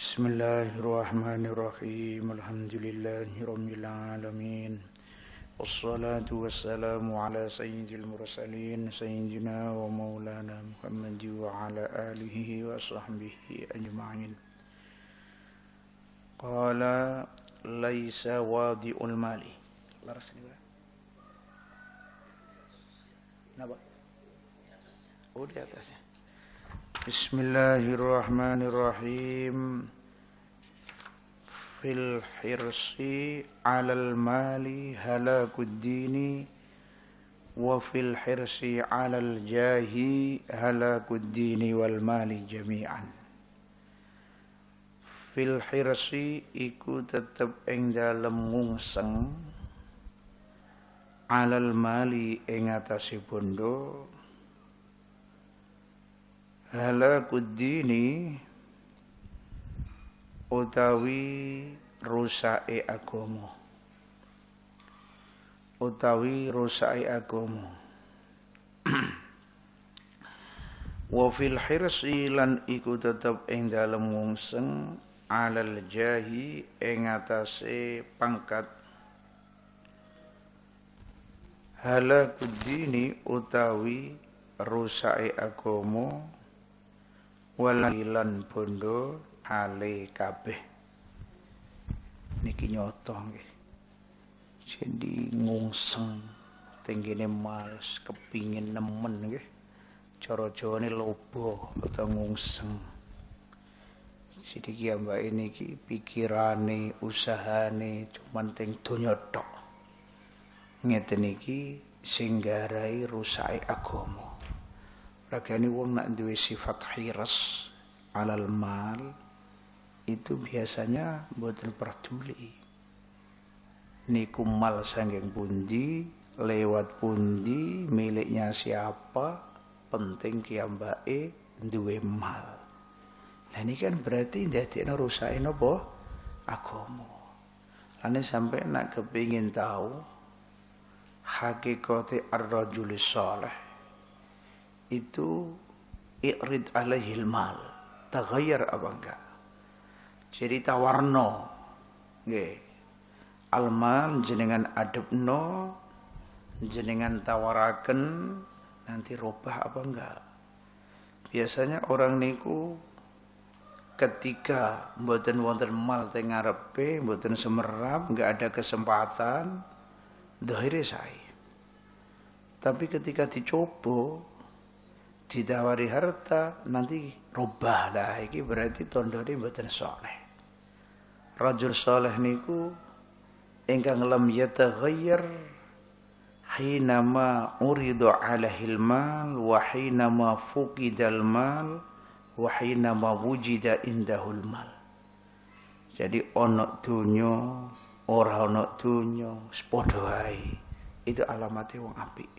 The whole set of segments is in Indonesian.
Bismillahirrahmanirrahim. Alhamdulillahirabbil alamin. Wassalatu wassalamu ala sayyidil mursalin sayyidina wa maulana Muhammad wa ala alihi wa sahbihi ajma'in. Qala laisa wadi'ul mali. Laras ini berapa? Kenapa? Oh, di atasnya. Bismillahirrahmanirrahim. Fil hirsi 'alal mali halakud dini wa fil hirsi 'alal jahi halakud dini wal mali jami'an. Fil hirsi iku tetep ing dalem ngungseng 'alal mali ing atase bondo halakud dini utawi rusake agama wa fil hirsi lan iku tetep ing dalem ngungseng alal jahi ing atase pangkat halakud dini utawi rusake agama walilan bondo hale kabeh niki nyoto nggih. Jadi ngungseng tenggene males kepingin nemen nggih. Cara Jawane lobo utawa ngungseng. Jadi ki mbake niki pikirane, usahane cuman teng donya tok. Ngeten iki sing garai rusake agama. Ragane wong nak duwe sifat hiras alal mal itu biasanya mboten peduli. Niku mal saking pundi, lewat pundi, miliknya siapa, penting kiambake duwe mal. Lah ini kan berarti ndadekno rusake napa? Agama. Lane sampai nak kepingin tahu hakikate ar-rajulis saleh itu i'rid alaihil mal, taghayyar apa enggak? Jadi tawarno nggih. Almal jenengan adepno, jenengan tawaraken nanti robah apa enggak? Biasanya orang niku ketika mboten wonten mal teng ngarepe, mboten semerap, enggak ada kesempatan, dhahire sae. Tapi ketika dicoba ditawari harta nanti robah lah iki berarti tandane mboten saleh. Rajul saleh niku ingkang lam yataghayyar hinama uridu alaihi mal wa hinama fuqidal mal wa hinama wujida indahul mal. Jadi ana donya ora ana donya padha wae. Itu alamate wong apik.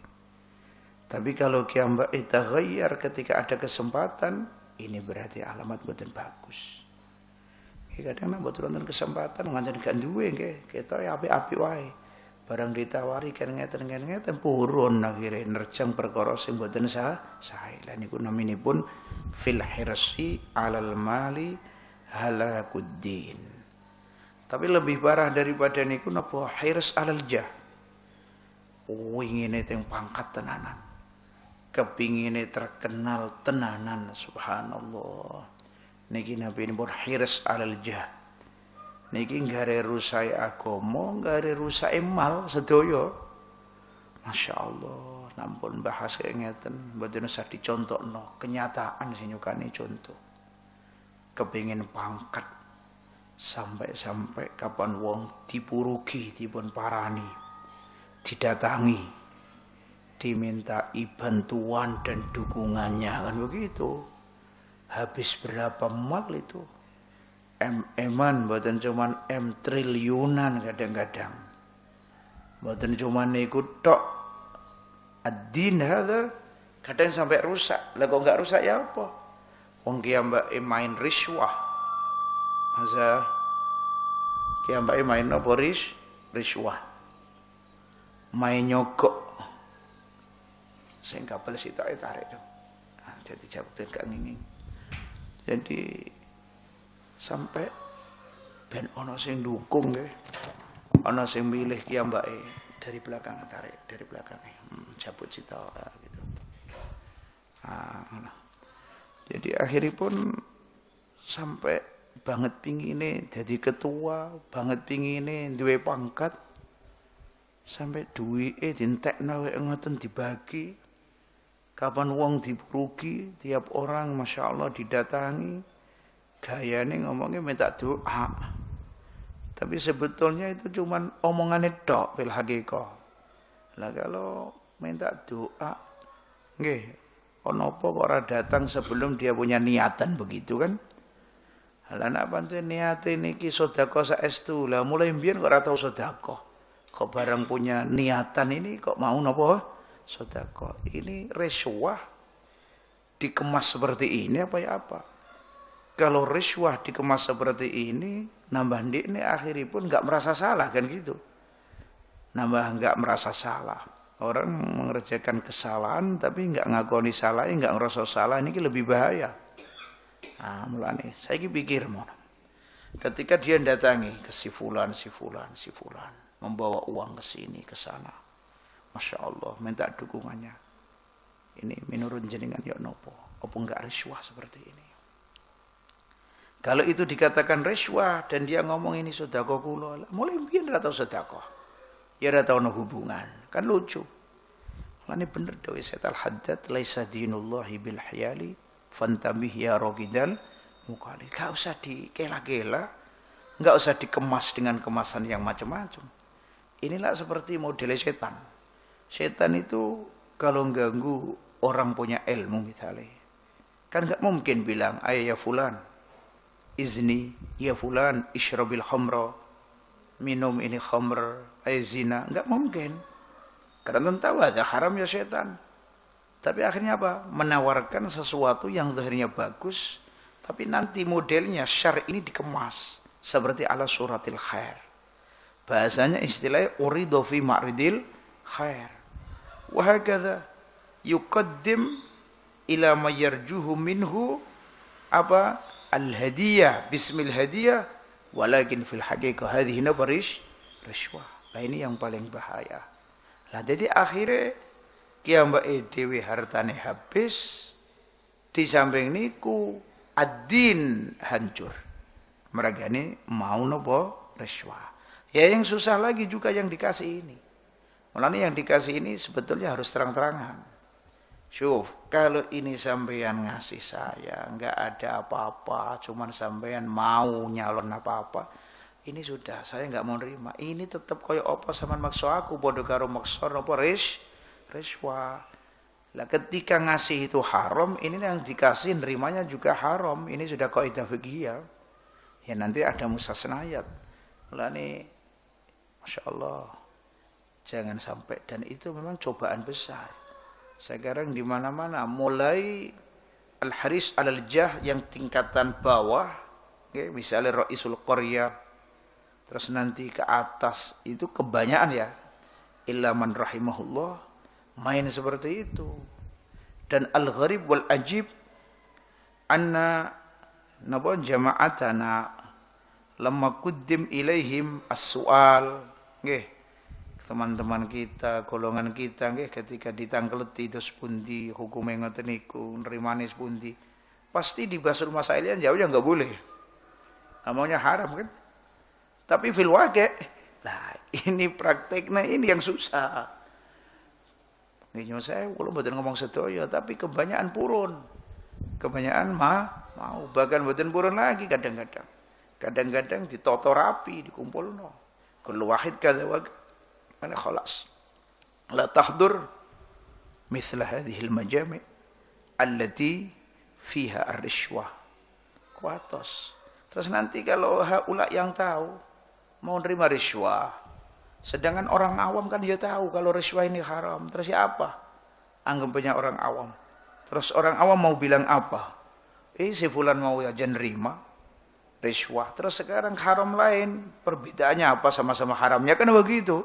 Tapi kalau kiambake taghayyar ketika ada kesempatan, ini berarti alamat mboten bagus. Kadang nek mboten wonten kesempatan ngancen gak duwe nggih, ketoke apik-apik wae. Barang ditawari kan ngeten purun akhire nerjang perkara sing mboten sae. Lah niku naminipun fil hirsi 'alal mali halakuddin. Tapi lebih parah daripada niku napa hirs 'alal jah. Wingine teng pangkat tenanan. Kepingine terkenal tenanan, subhanallah. Niki nabi ini hirs alal jah. Niki nggare rusai agama, nggare rusai mal sedaya. Masya Allah, nampun bahas kayak ngeten, mboten usah dicontohno, kenyataan sing nyukani contoh. Kepingin pangkat sampai kapan wong dipurugi, dipun parani, didatangi, diminta bantuan dan dukungannya kan begitu. Habis berapa mal itu? M-an mboten cuman M triliunan kadang-kadang. Mboten cuman niku tok. Ad-din hadza kadang sampai rusak. Lah kok enggak rusak ya apa? Wong kiambake main riswah. Masa kiambake main apa riswah? Main nyogok. Sing kapal sitoke tarik to. Jadi jawab gak nginging. Jadi Sampai ben ana sing dukung nggih. Ana sing milih ki mbake dari belakang tarik dari belakang. Cabut cita gitu. Jadi akhiripun sampai banget pingine jadi ketua, banget pingine duwe pangkat. Sampai duwike dientekno ngoten dibagi. Kapan wong dipurugi, tiap orang Masya Allah didatangi. Gayane ngomongnya minta doa. Tapi sebetulnya itu cuman omongannya tok bil haqiqah. Lah kalau minta doa, nggih, ono apa kok ora datang sebelum dia punya niatan begitu kan? Lah nek pancen niate niki sedekah saestu, lah mulai mbiyen kok ora tau sedekah. Kok barang punya niatan ini kok mau napa? Sedekah. Ini riswah dikemas seperti ini apa ya apa? Kalau riswah dikemas seperti ini, nambah ndikne akhiripun enggak merasa salah kan gitu. Nambah enggak merasa salah. Orang mengerjakan kesalahan tapi enggak ngakoni salah, enggak ngerasa salah, ini lebih bahaya. Mulane saiki pikir mon. Ketika dia datangi ke si fulan, membawa uang ke sini, ke sana. Masya Allah, minta dukungannya. Ini menurut jenengan ya nopo? Apa enggak riswah seperti ini? Kalau itu dikatakan riswah dan dia ngomong ini sedekah kula, mulai mbiyen ora tau sedekah. Ya ora tau ono hubungan. Kan lucu. Lan bener dawuh Said Al-Haddad, laisa dinullahi bil hiyali fantabih ya raqidal mukali. Enggak usah dikela-kela, enggak usah dikemas dengan kemasan yang macam-macam. Inilah seperti model setan. Setan itu kalau ganggu orang punya ilmu misalnya, kan enggak mungkin bilang, "Ayo ya fulan, izni, ya fulan, ishrabil khamra, minum ini khamr, ayo zina." Enggak mungkin. Karena tahu aja haram ya setan. Tapi akhirnya apa? Menawarkan sesuatu yang zahirnya bagus, tapi nanti modelnya syar ini dikemas seperti ala suratil khair. Bahasanya istilahnya uridu fi ma'ridil khair. Wa hakadha yuqaddim ila ma yarjuhu minhu apa al-hadiyah bismil hadiyah walakin fil haqiqah hadhihi nabarish rishwah. Nah ini yang paling bahaya. Lah jadi akhirnya kiambake dhewe hartane habis, di samping niku ad-din hancur. Mereka ini mau napa rishwah. Ya yang susah lagi juga yang dikasih ini. Mulanya yang dikasih ini sebetulnya harus terang-terangan. Syuf, kalau ini sampean ngasih saya, enggak ada apa-apa, cuman sampean mau nyalon apa-apa, ini sudah, saya enggak mau nerima. Ini tetap koyo apa sama makso aku, bodoh karo makso apa rishwah. Lah ketika ngasih itu haram, ini yang dikasih nerimanya juga haram. Ini sudah kaidah fikih ya. Ya nanti ada mustasnayat. Lah nih Masya Allah, jangan sampai, dan itu memang cobaan besar. Sekarang di mana-mana, mulai al-haris al-jah yang tingkatan bawah, okay, misalnya Raisul Qaryah, terus nanti ke atas, itu kebanyakan ya, illa man rahimahullah, main seperti itu. Dan al-gharib wal-ajib, anna jama'atana, lamma quddim ilaihim as-su'al, nggih, teman-teman kita, golongan kita nggih ketika ditangkleti terus pundi hukume ngoten niku, nrimane pundi. Pasti di basul masailnya jawabnya enggak boleh. Namanya haram kan? Tapi fil waqi', lah ini prakteknya ini yang susah. Nggih saya kula mboten ngomong sedaya, tapi kebanyakan purun. Kebanyakan mau bahkan mboten purun lagi kadang-kadang. Kadang-kadang ditoto rapi, dikumpulno. Kullu wahid kadza wa ana khalas. La tahdur mithla hadhihi al-majami' allati fiha ar-rishwah. Kuatos. Terus nanti kalau haula yang tahu mau nerima rishwah, sedangkan orang awam kan dia tahu kalau rishwah ini haram. Terus siapa? Anggapannya orang awam. Terus orang awam mau bilang apa? Si fulan mau aja nerima rishwah. Terus sekarang haram lain, perbedaannya apa sama-sama haramnya kan begitu.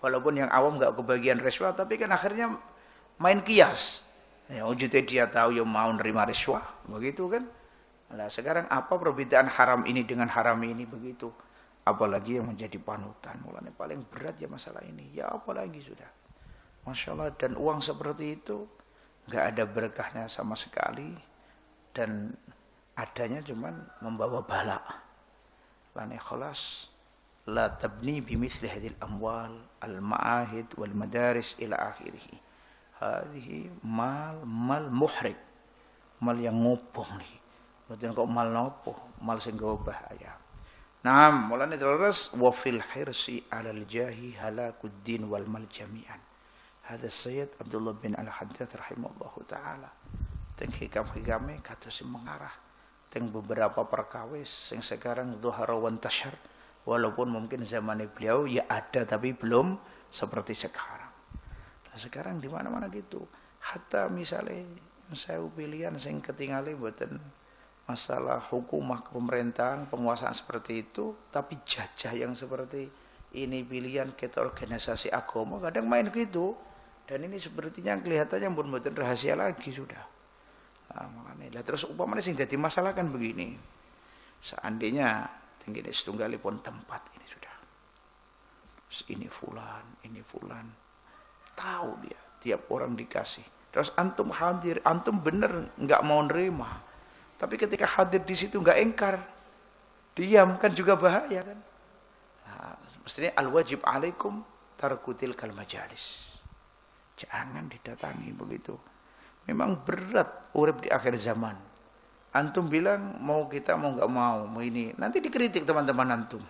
Walaupun yang awam enggak kebagian rishwah, tapi kan akhirnya main kias. Ya wujudnya dia tahu yang mau nerima rishwah, begitu kan? Nah, sekarang apa perbedaan haram ini dengan haram ini begitu? Apalagi yang menjadi panutan. Mulanya paling berat ya masalah ini. Ya apalagi sudah. Masya Allah, dan uang seperti itu nggak ada berkahnya sama sekali, dan adanya cuman membawa bala. Lani khalas la tabni bimithli hadhil amwal al-ma'ahid wal madaris ila akhirih. Hadhihi mal muhrik. Mal yang ngobong nih. Mboten kok mal nopo, mal sing gawa bahaya. Naam, mulane terus wa fil hirsi 'alal jahi halakuddin wal mal jami'an. Hadza Sayyid Abdullah bin Al-Haddad rahimahullahu taala. Teng hikam-hikame kados mengarah teng beberapa perkawis sing sekarang dhuhara wan tasyar, walaupun mungkin zaman beliau ya ada tapi belum seperti sekarang. Nah, sekarang di mana-mana gitu. Hatta misalnya saya pilihan sing ketinggalan mboten masalah hukumah pemerintahan penguasaan seperti itu, tapi jajah yang seperti ini pilihan kita organisasi agama kadang main gitu, dan ini sepertinya kelihatannya mboten rahasia lagi sudah. Nah, makanya terus upamanya sing jadi masalah kan begini, seandainya tinggi setunggalipun tempat ini sudah, ini fulan tahu dia tiap orang dikasih, terus antum hadir, antum bener nggak mau nerima. Tapi ketika hadir di situ nggak engkar, diam kan juga bahaya kan. Nah, mestinya al-wajib alaikum tarkutil kal majalis. Jangan didatangi begitu. Memang berat urip di akhir zaman. Antum bilang mau kita mau nggak mau ini, nanti dikritik teman-teman antum.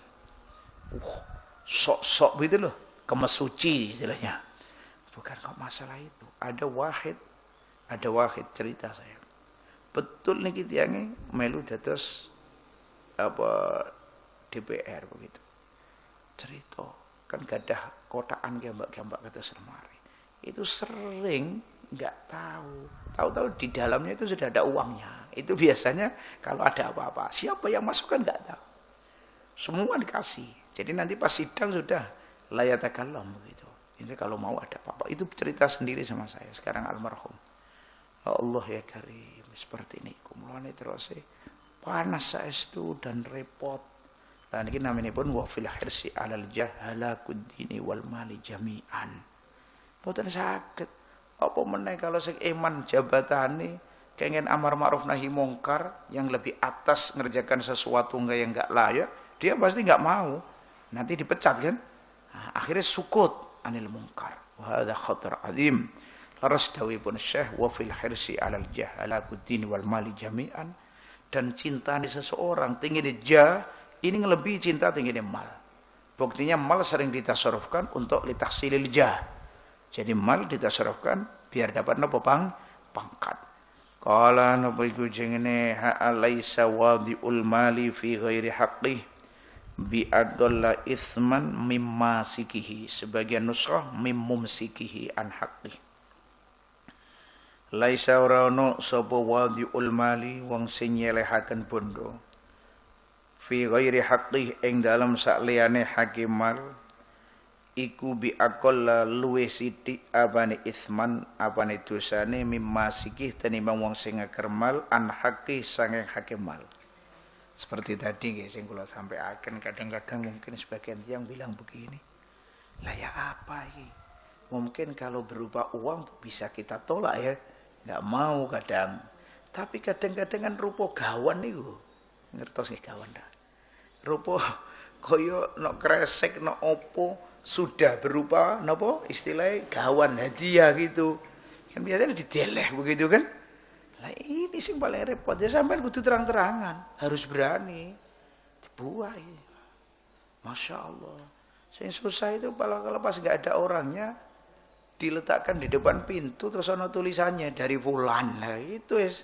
Sok-sok begitu loh, kemesuci istilahnya. Bukan kok masalah itu. Ada wahid cerita saya. Betul niki tiange melu dados apa DPR begitu. Cerita kan gadah kotaan gambak kados lemari. Itu sering enggak tahu di dalamnya itu sudah ada uangnya. Itu biasanya kalau ada apa-apa, siapa yang masuk kan enggak tahu. Semua dikasih. Jadi nanti pas sidang sudah layatakallam begitu. Ini kalau mau ada apa-apa. Itu cerita sendiri sama saya sekarang almarhum. Allah ya karim, seperti ini kumulane terus panas saestu dan repot. Lan iki naminipun wa fil hirsi 'alal jahalakuddini wal mali jami'an. Boten saged apa meneh kalau sing iman jabatane kenging amar ma'ruf nahi mungkar yang lebih atas ngerjakan sesuatu yang enggak layak, dia pasti enggak mau. Nanti dipecat kan? Nah, akhirnya sukut anil mungkar. Wa hadza khatar 'azim. Laras dawuhipun Syekh wa fil hirsi 'alal jahalakuddin wal mali jami'an, dan cinta di seseorang tinggi di jah ini lebih cinta tinggi di mal. Buktinya mal sering ditasarrufkan untuk litahsilil jah. Jadi mal ditasarrufkan biar dapat napa pangkat. Qala napa iku jengene ha laisa wadi'ul mali fi ghairi haqqih bi adalla itsman mimma sikihi. Sebagian nusrah mimmum sikihi an haqqih. Laisa ora ono sapa wadi'ul mali wong sing nyelehaken bondo fi ghairi haqqih ing dalem sakliyane hake mal iku bi aqalla luwe sithik apane isman apane dosane mimma sikih tenimbang wong sing ngakermal an haqqi sange hake mal. Seperti tadi nggih sing kula sampaikan, kadang-kadang mungkin sebagian yang bilang begini, lah ya apa ini? Mungkin kalau berupa uang bisa kita tolak ya. Enggak mau kadang. Tapi kadang-kadang kan rupa gawan niku. Ngertos nggih gawan ta? Rupa kaya nok kresek nok opo sudah berupa napa istilahnya gawan hadiah gitu. Kan biasanya dideleh begitu kan? Lah ini sing paling repot ya, sampean kudu terang-terangan, harus berani. Dibuai. Masya Allah. Sing susah itu kalau pas enggak ada orangnya, diletakkan di depan pintu terus ana tulisannya dari fulan. Lah itu wis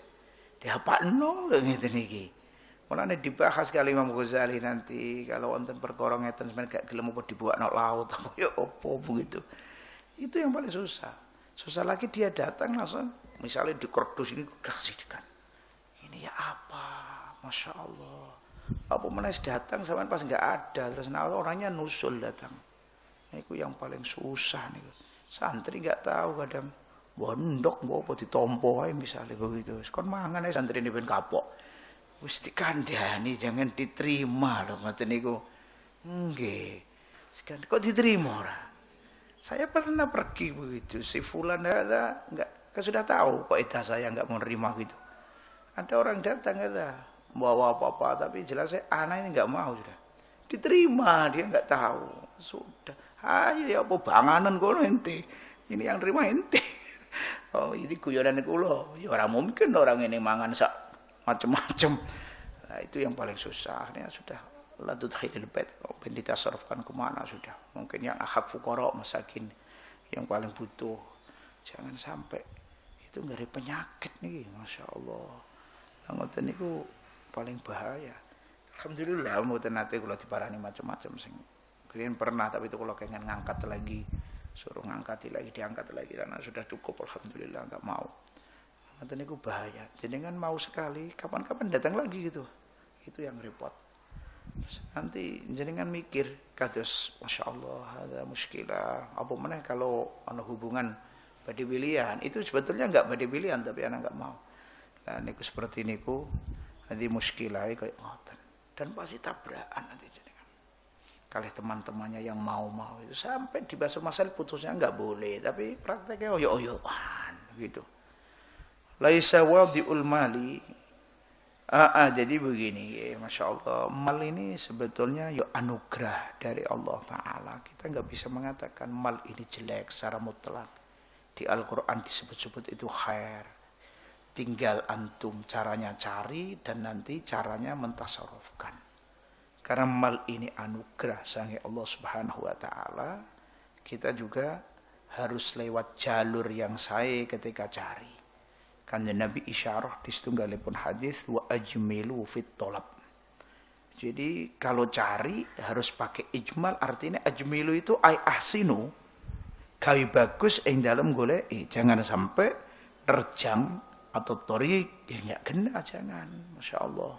dihapakno ngene niki. Mulane dibahas kali Imam Ghazali nanti kalau wonten perkara ngeten sampeyan gak gelem apa dibuakno laut apa ya apa begitu. Itu yang paling susah. Susah lagi dia datang langsung misalnya di kardus ini kasihkan. Ini ya apa? Masya Allah. Apa menes datang sampean pas enggak ada terus orangnya nusul datang. Niku yang paling susah niku. Santri enggak tahu kadang bondok mbok apa ditompo ae misale begitu. Kon mangan ae santri ini ben kapok. Wis dikandhani jangan diterima lho ngoten niku. Nggih. Kok diterima ora? Saya pernah pergi begitu, si fulan ada enggak kan sudah tahu kok edah saya enggak menerima gitu. Ada orang datang kata bawa apa-apa tapi jelas saya anak ini enggak mau sudah. Diterima dia enggak tahu. Sudah. Ayo ya apa banganan kono ente. Ini yang terima ente. Oh, ini guyonan kula. Ya ora mungkin orang ini mangan sak macam-macam. Nah, itu yang paling susah. Ini sudah la tudkhilil bait, ben ditasarrufkan kemana sudah. Mungkin yang ahad fuqara masakin yang paling butuh. Jangan sampai itu ngeri penyakit nih, Masya Allah. Nah, ngoten niku paling bahaya. Alhamdulillah mboten nate kula diparani macam-macam sing kalian pernah tapi itu kalau pengen ngangkat lagi suruh ngangkat lagi diangkat lagi karena sudah cukup alhamdulillah enggak mau. Ngoten niku bahaya. Jenengan mau sekali kapan-kapan datang lagi gitu. Itu yang repot. Nanti jenengan mikir kados Masya Allah ada muskilah apa meneh kalau ana hubungan badhe pilihan itu sebetulnya enggak badhe pilihan tapi anak enggak mau. Nah niku seperti niku nanti muskilah kayak ngoten dan pasti tabrakan nanti jenengan kalih teman-temannya yang mau-mau itu sampai di masalah putusnya enggak boleh tapi prakteknya oyo-oyoan gitu. Laisa wadi'ul mali jadi begini ya, Masya Allah mal ini sebetulnya ya anugerah dari Allah Ta'ala. Kita nggak bisa mengatakan mal ini jelek secara mutlak. Di Al-Quran disebut-sebut itu khair. Tinggal antum caranya cari dan nanti caranya mentasarrufkan. Karena mal ini anugerah sangi Allah Subhanahu Wa Ta'ala. Kita juga harus lewat jalur yang saya ketika cari. Kanjeng Nabi isyarah di setunggalipun hadis wa ajmilu fit thalab. Jadi kalau cari harus pakai ijmal artinya ajmilu itu ay ahsinu. Gawe bagus ing dalem goleki. Jangan sampai terjang atau torik ya enggak kena jangan. Masya Allah.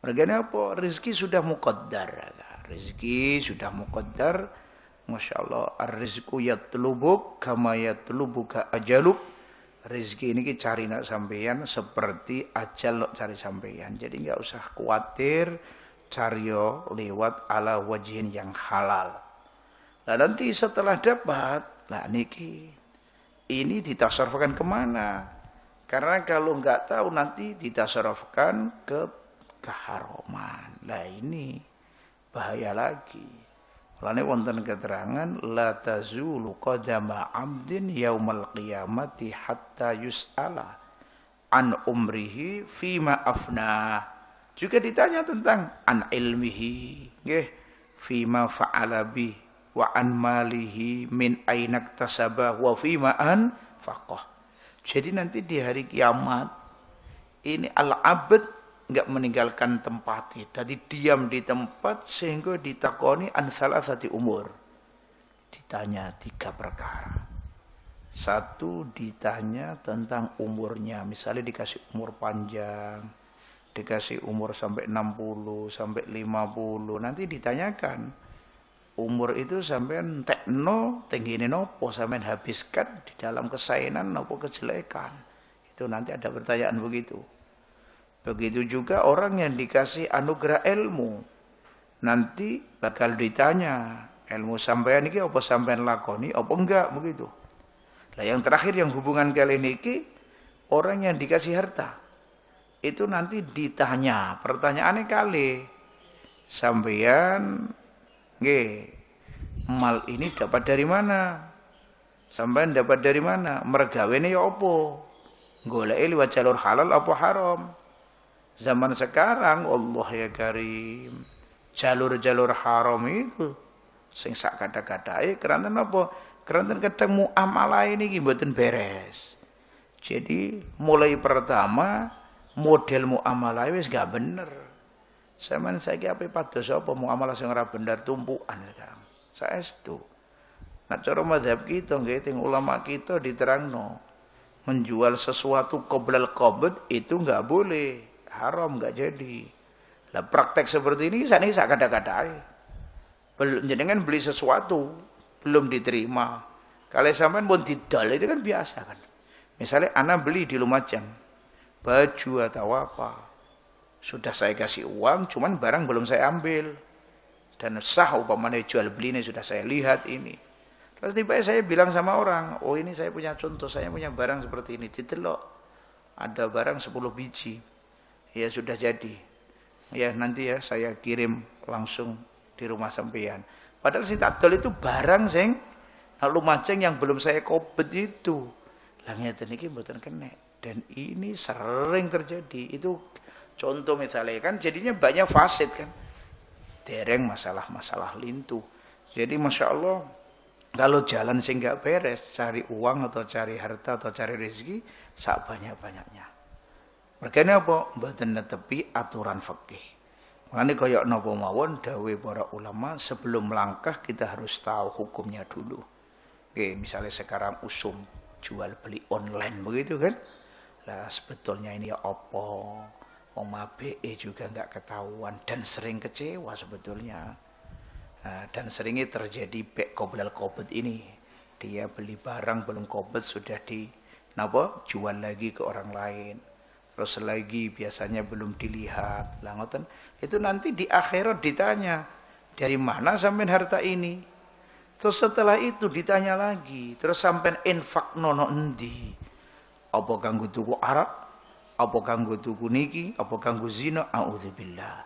Mergane apa? Rezeki sudah muqaddar. Rezeki sudah muqaddar. Masya Allah. Ar-rizqu yatlubuk kama yatlubuka ajaluk. Rezeki ini kita cari nak sampeyan seperti ajal nak cari sampeyan. Jadi enggak usah khawatir cari lewat ala wajhin yang halal. Nah nanti setelah dapat, nah niki ini ditasarrufkan kemana? Karena kalau enggak tahu nanti ditasarrufkan ke keharaman. Nah ini bahaya lagi. Lane wonten keterangan la tazulu qadama 'abdin yaumal qiyamati hatta yus'ala an umrihi fima afna. Juga ditanya tentang an ilmihi, nggih, fima fa'ala bi wa an malihi min aina iktasaba wa fima an faqah. Jadi nanti di hari kiamat ini al-'abd enggak meninggalkan tempatnya. Jadi diam di tempat sehingga ditakoni an salasati umur. Ditanya 3 perkara. 1 ditanya tentang umurnya. Misalnya dikasih umur panjang, dikasih umur sampai 60, sampai 50. Nanti ditanyakan umur itu sampean tekno, tenggine nopo sampean habiskan di dalam kesainan nopo kejelekan. Itu nanti ada pertanyaan begitu. Begitu juga orang yang dikasih anugerah ilmu. Nanti bakal ditanya, ilmu sampean iki apa sampean lakoni apa enggak begitu. Lah yang terakhir yang hubungan kali niki orang yang dikasih harta. Itu nanti ditanya, pertanyaannya kali sampean nggih mal ini dapat dari mana? Sampean dapat dari mana? Mergawene ya apa? Goleke liwat jalur halal apa haram? Zaman sekarang Allah ya karim jalur-jalur haram itu sing sak kata-katae keranten apa? Keranten kadang muamalah ini mboten beres. Jadi mulai pertama model muamalah wis gak bener. Zaman saiki ape pados apa muamalah sing ora bener tumpukan sekarang. Saestu. Nah cara mazhab kita nggih teng ulama kita diterangno menjual sesuatu qoblal qabd itu enggak boleh. Haram enggak jadi. Lah praktek seperti ini sakniki sak kata-katae. Jenengan beli sesuatu belum diterima. Kalau sampean pun didol itu kan biasa kan. Misalnya anak beli di Lumajang baju atau apa. Sudah saya kasih uang, cuman barang belum saya ambil. Dan sah umpamanya jual beli ini sudah saya lihat ini. Terus tiba-tiba saya bilang sama orang, oh ini saya punya contoh, saya punya barang seperti ini. Ditelok, ada barang 10 biji. Ya sudah jadi. Ya nanti ya saya kirim langsung di rumah sampean. Padahal si takdol itu barang sing lumajeng yang belum saya kobet itu. Lah ngeten iki mboten kena. Dan ini sering terjadi. Itu contoh misalnya kan jadinya banyak fasid kan. Dereng masalah-masalah lintu. Jadi Masya Allah kalau jalan sing gak beres, cari uang atau cari harta atau cari rezeki, sak banyak-banyaknya. Mergane apa? Mboten netepi aturan fikih. Makanya kaya napa mawon dawuh para ulama, sebelum melangkah kita harus tahu hukumnya dulu. Oke, misalnya sekarang usum jual beli online begitu kan? Lah sebetulnya ini apa? BE juga nggak ketahuan dan sering kecewa sebetulnya. Nah, dan seringnya terjadi bek qoblal qobd ini. Dia beli barang belum qobd sudah jual lagi ke orang lain. Terus lagi biasanya belum dilihat. Lah ngoten, itu nanti di akhirat ditanya, dari mana sampean harta ini? Terus setelah itu ditanya lagi, terus sampean infak nono endi? Apa kanggo tuku arak? Apa kanggo tuku niki? Apa kanggo zina? Auzubillah.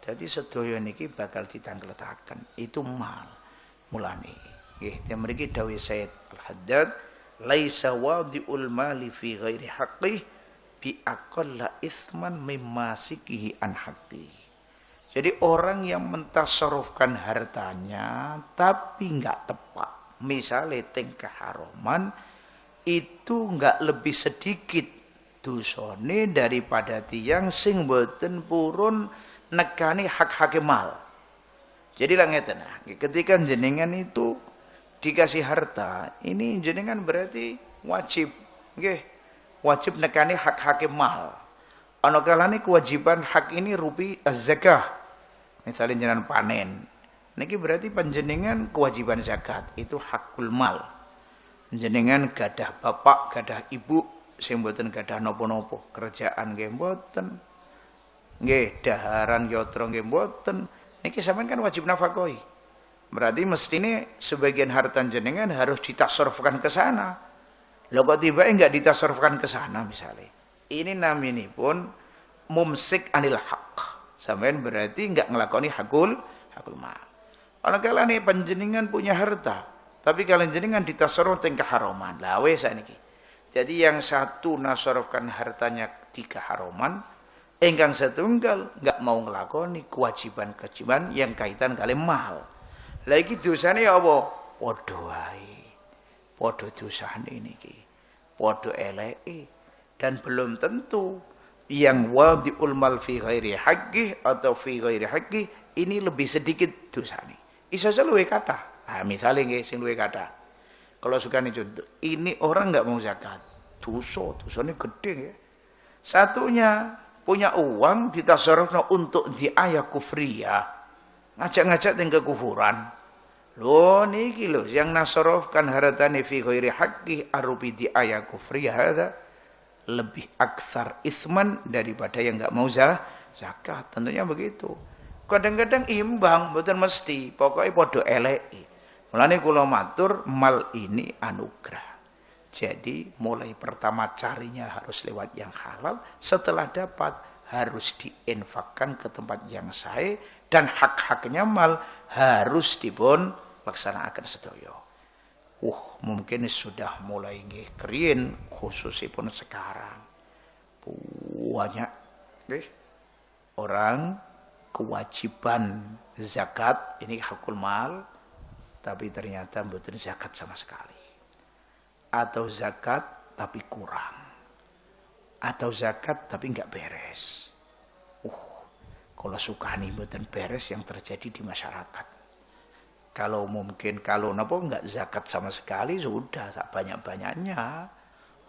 Jadi sedaya niki bakal ditangletaken. Itu mal. Mulane nggih, yang mriki dawuh Said Al-Haddad, laisa wadi'ul mali fi ghairi haqqih bi aqalla itsman mimma sikihi an haqqih. Jadi orang yang mentasarrufkan hartanya tapi enggak tepat, misalnya tingkah haroman, itu enggak lebih sedikit dosane daripada tiyang sing boten purun nekani hak-hak mal. Jadi lah ngeten, ketika jenengan itu dikasih harta, ini jenengan berarti wajib nggih, wajib nekani hak-hak mal. Ana kalane kewajiban hak ini rupi az-zakah. Misalnya jenengan panen. Niki berarti panjenengan kewajiban zakat, itu hakul mal. Jenengan gadah bapak, gadah ibu sing mboten gadah napa-napa, kerjaan nggih mboten. Nggih, daharan yatra nggih mboten. Niki sampean kan wajib nafkahi. Berarti mestine sebagian harta jenengan harus ditasarrufkan ke sana. Lah kok tiba enggak ditasarrufkan ke sana misalnya. Ini naminipun mumsik anil haq. Sampean berarti enggak ngelakoni hakul mal. Ana kalane panjenengan punya harta, tapi kalian jenengan ditasarruf teng keharaman. Lah wis saniki. Jadi yang satu nasarufkan hartanya di keharaman, ingkang setunggal enggak mau ngelakoni kewajiban-kewajiban yang kaitan kali mal. Lah iki dosane ya apa? Padha wae. Padha dosane niki. Padha eleke dan belum tentu yang wadi'ul mal fi ghairi haqqih atau fi ghairi haqqih ini lebih sedikit dosane. Isa luwih kathah. Ah misale nggih sing luwih kathah. Kalau suka nih contoh, ini orang nggak mau zakat, dosanya gede ya. Satunya punya uang ditasarrufna untuk diaya kufriyah, ngajak-ngajak tinggal kufuran. Loh niki lho, yang nasarufkan hartane fi ghairi haqqi arupi diaya kufriyah ada lebih aksar isman daripada yang nggak mau zakat. Tentunya begitu. Kadang-kadang imbang, betul mesti. Pokoknya podo eleki. Mulane kula matur mal ini anugerah. Jadi mulai pertama carinya harus lewat yang halal, setelah dapat harus diinfakkan ke tempat yang sahih dan hak-haknya mal harus dipun laksanakan sedaya. Mungkin sudah mulai nggih kriyen khususipun sekarang. Banyak orang kewajiban zakat ini hakul mal tapi ternyata mboten zakat sama sekali. Atau zakat tapi kurang. Atau zakat tapi enggak beres. Kalau sukani mboten beres yang terjadi di masyarakat. Kalau napa enggak zakat sama sekali sudah sak banyak-banyaknya.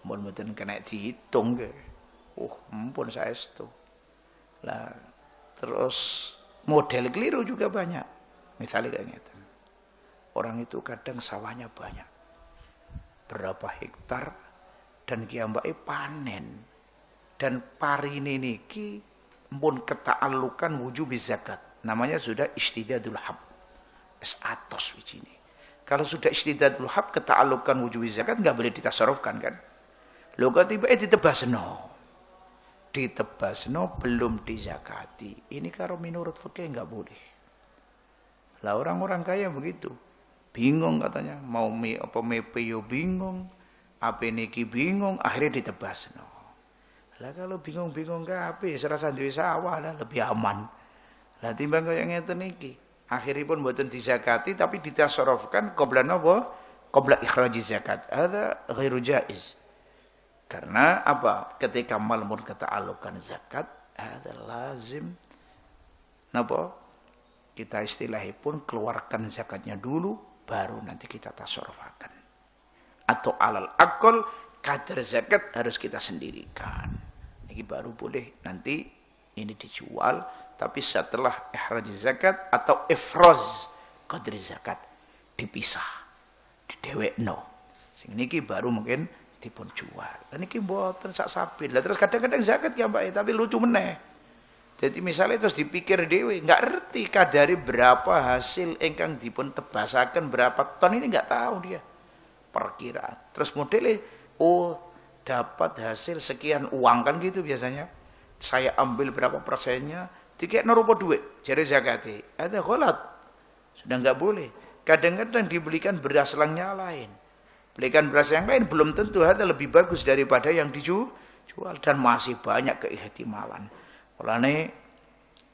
Mboten kena dihitung nggih. Ampun saestu. Lah terus model keliru juga banyak. Misalnya kayak gitu. Orang itu kadang sawahnya banyak. Berapa hektar dan kiambake panen. Dan parine niki pun keta'allukan wujub zakat. Namanya sudah istidadul hab. Es atos wijine. Kalau sudah istidadul hab keta'allukan wujub zakat enggak boleh ditasarrufkan kan. Lho kok tiba ditebasno. Ditebasno belum dizakati. Ini kalau menurut fikih enggak boleh. Lah orang-orang kaya begitu. Bingung katanya, mau apa mepe yo bingung, apa niki bingung, akhirnya ditebasno. Lah kalau bingung-bingung kabeh serasa duwe sawah lah lebih aman. Lah timbang kaya ngeten iki, akhiripun mboten dizakati tapi ditasarrufkan qabla napa? Qabla ikhraj zakat. Ada ghairu jaiz. Karena apa? Ketika mal mun keta'allukan zakat, ada lazim napa? Kita istilahipun keluarkan zakatnya dulu baru nanti kita tasarrufkan. Atau alal aqal kadar zakat harus kita sendirikan. Ini baru boleh nanti ini dijual tapi setelah ikhraj zakat atau ifraz qadri zakat dipisah, didewekno. Sing niki baru mungkin dipun jual. Lah niki mboten sak sabit. Lah terus kadang-kadang zakat ya Mbak, tapi lucu meneh. Jadi misalnya terus dipikir dhewe, enggak ngerti kadari berapa hasil ingkang dipun tebasaken berapa ton ini enggak tahu dia. Perkiraan. Terus modelnya oh dapat hasil sekian uang kan gitu biasanya. Saya ambil berapa persennya, dikekno rupa duit, jare zakate. Ada ghalat. Sudah enggak boleh. Kadang-kadang dibelikan beras langnya lain. Belikan beras yang lain belum tentu ada lebih bagus daripada yang dijual dan masih banyak keihtimalan. Mulane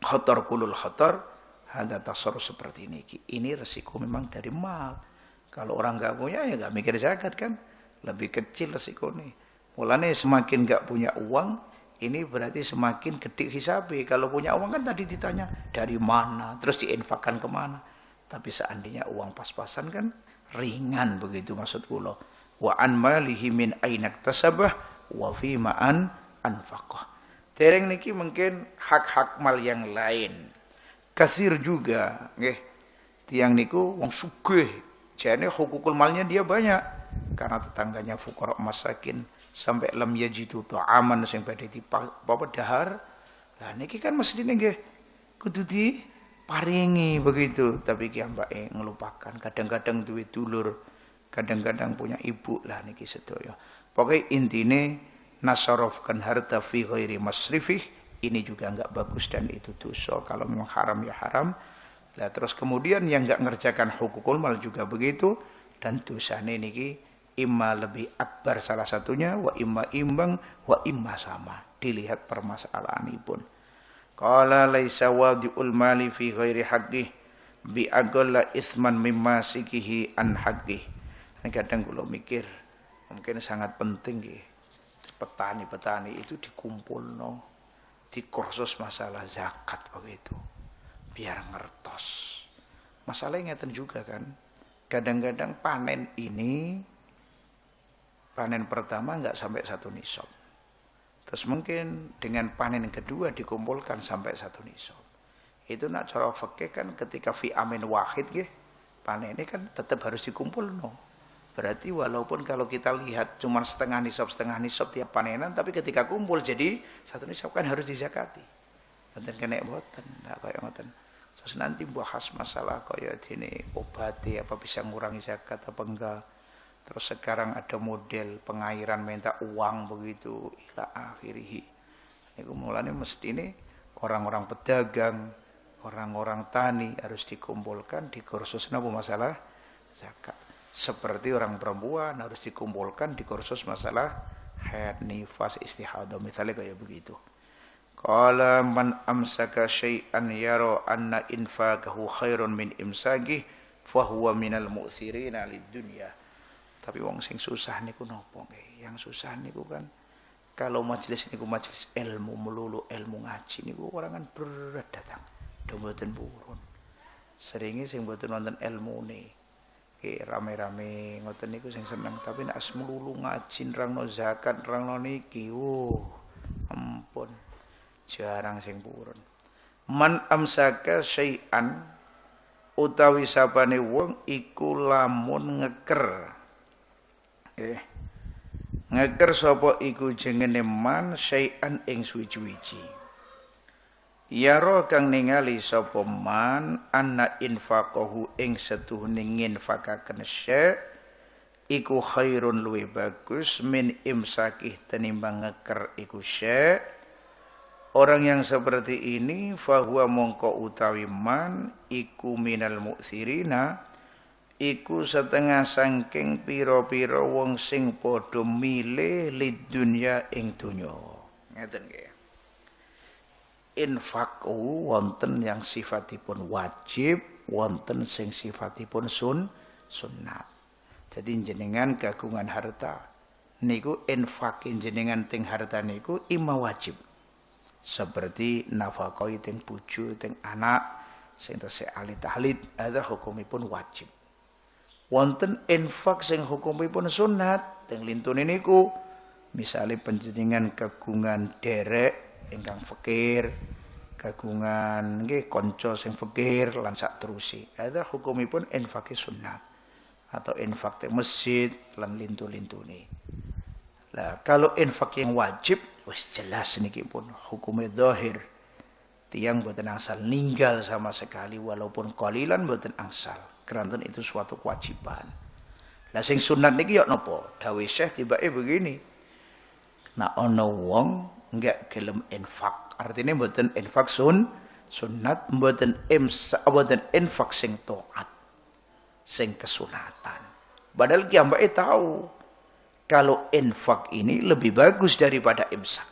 khatar kulul khatar ada tasarruf seperti ini. Ini resiko memang dari mal. Kalau orang enggak punya ya enggak mikir zakat kan. Lebih kecil resikonya. Mulane semakin enggak punya uang, ini berarti semakin gede hisabe. Kalau punya uang kan tadi ditanya dari mana, terus diinfakkan kemana. Tapi seandainya uang pas-pasan kan ringan begitu maksud kula. Wa an malihi min aina iktasabah wa fi ma'an anfaqah. Dereng niki mungkin hak-hak mal yang lain. Kasir juga nggih. Tiang niku wong sugih. Jane hukukul malnya dia banyak. Karena tetangganya fuqara masakin sampai lam yajidu ta'aman sing badhe dipapa dahar. Lah niki kan mestine nggih kudu diparingi begitu, tapi ki ambake ngelupakan. Kadang-kadang duwe dulur, kadang-kadang punya ibu. Lah niki sedaya. Pokoke intine nasarofkan harta fi ghairi masrifih, ini juga enggak bagus dan itu dosa. Kalau memang haram ya haram. Lah terus kemudian yang enggak ngerjakan hukukul mal juga begitu dan dosane niki imma lebih akbar salah satunya wa imma imbang wa imma sama. Dilihat permasalahanipun. Qala laisa wadi'ul mali fi ghairi haqqih bi aqalla itsman mimma sikihi an haqqih. Ini kadang kula mikir mungkin sangat penting nggih. Petani-petani itu dikumpulno, dikursus masalah zakat begitu. Biar ngertos. Masalahnya ngeten juga kan. Kadang-kadang panen ini panen pertama enggak sampai 1 nisab. Terus mungkin dengan panen yang kedua dikumpulkan sampai 1 nisab. Itu nak cara fikih kan ketika fi amin wahid nggih, panen ini kan tetap harus dikumpulno. Berarti walaupun kalau kita lihat cuma setengah nisab tiap panenan, tapi ketika kumpul jadi 1 nisab kan harus dizakati. Mboten kena mboten, ndak kaya ngoten. Terus nanti bahas masalah kaya dene obati apa bisa ngurangi zakat apa enggak. Terus sekarang ada model pengairan minta uang begitu ila akhirih. Niku mulane mestine orang-orang pedagang, orang-orang tani harus dikumpulkan di kursus napa masalah zakat. Seperti orang perempuan harus dikumpulkan di kursus masalah haid, nifas, istihadah misalnya kayak begitu. Qala man amsaka syai'an yara anna infaqahu khairun min imsakih fa huwa minal mu'thirina lid dunya. Tapi wong sing susah niku napa nggih? Yang susah niku kan kalau majelis niku majelis ilmu melulu ilmu ngaji niku orang kan berat datang. Do mboten purun. Seringe sing mboten wonten ilmune. Rame-rame ngoten niku sing seneng, tapi nek melulu ngaji nerangno zakat, nerangno niki, ampun. Jarang sing purun. Man amsaka syai'an utawi sapane wong iku lamun ngeker. Ngeker sapa iku jenenge man syai'an ing suwi-wiji. Yaro kang ningali sapa man anna infaqahu ing setuhune nginfakaken syai' iku khairun luwih bagus min imsakih tenimbang ngeker iku syai'. Orang yang seperti ini fahuwa mongko utawi man iku minal mu'thirina iku setengah saking pira-pira wong sing padha milih lid dunya ing donya. Ngeten nggih. Infak wonten yang sifatipun wajib, wonten sing sifatipun sunnat. Jadi jenengan kagungan harta niku infak jenengan teng harta niku ima wajib. Seperti nafkah teng bojo teng anak sing tesih ahli tahlid ada hukumipun wajib. Wonten infak sing hukumipun sunat teng lintune niku misale panjenengan kagungan derek ingkang fakir, kagungan nggih kanca sing fakir lan sak terusi. Ada hukumipun infak sunat atau infak teng masjid lan lintu-lintune. Nah, kalau infak yang wajib wis jelas niki pun hukumnya zahir. Tiang boten angsal ninggal sama sekali walaupun qalilan boten angsal. Keranten itu suatu kewajiban. Lah sing sunat niki yo napa? Dawuh Syekh tibake begini. Nah ana wong enggak gelem infak. Artinya boten infak sunat, boten infak sing taat. Sing kesunatan. Padahal kiambake tahu kalau infak ini lebih bagus daripada imsak.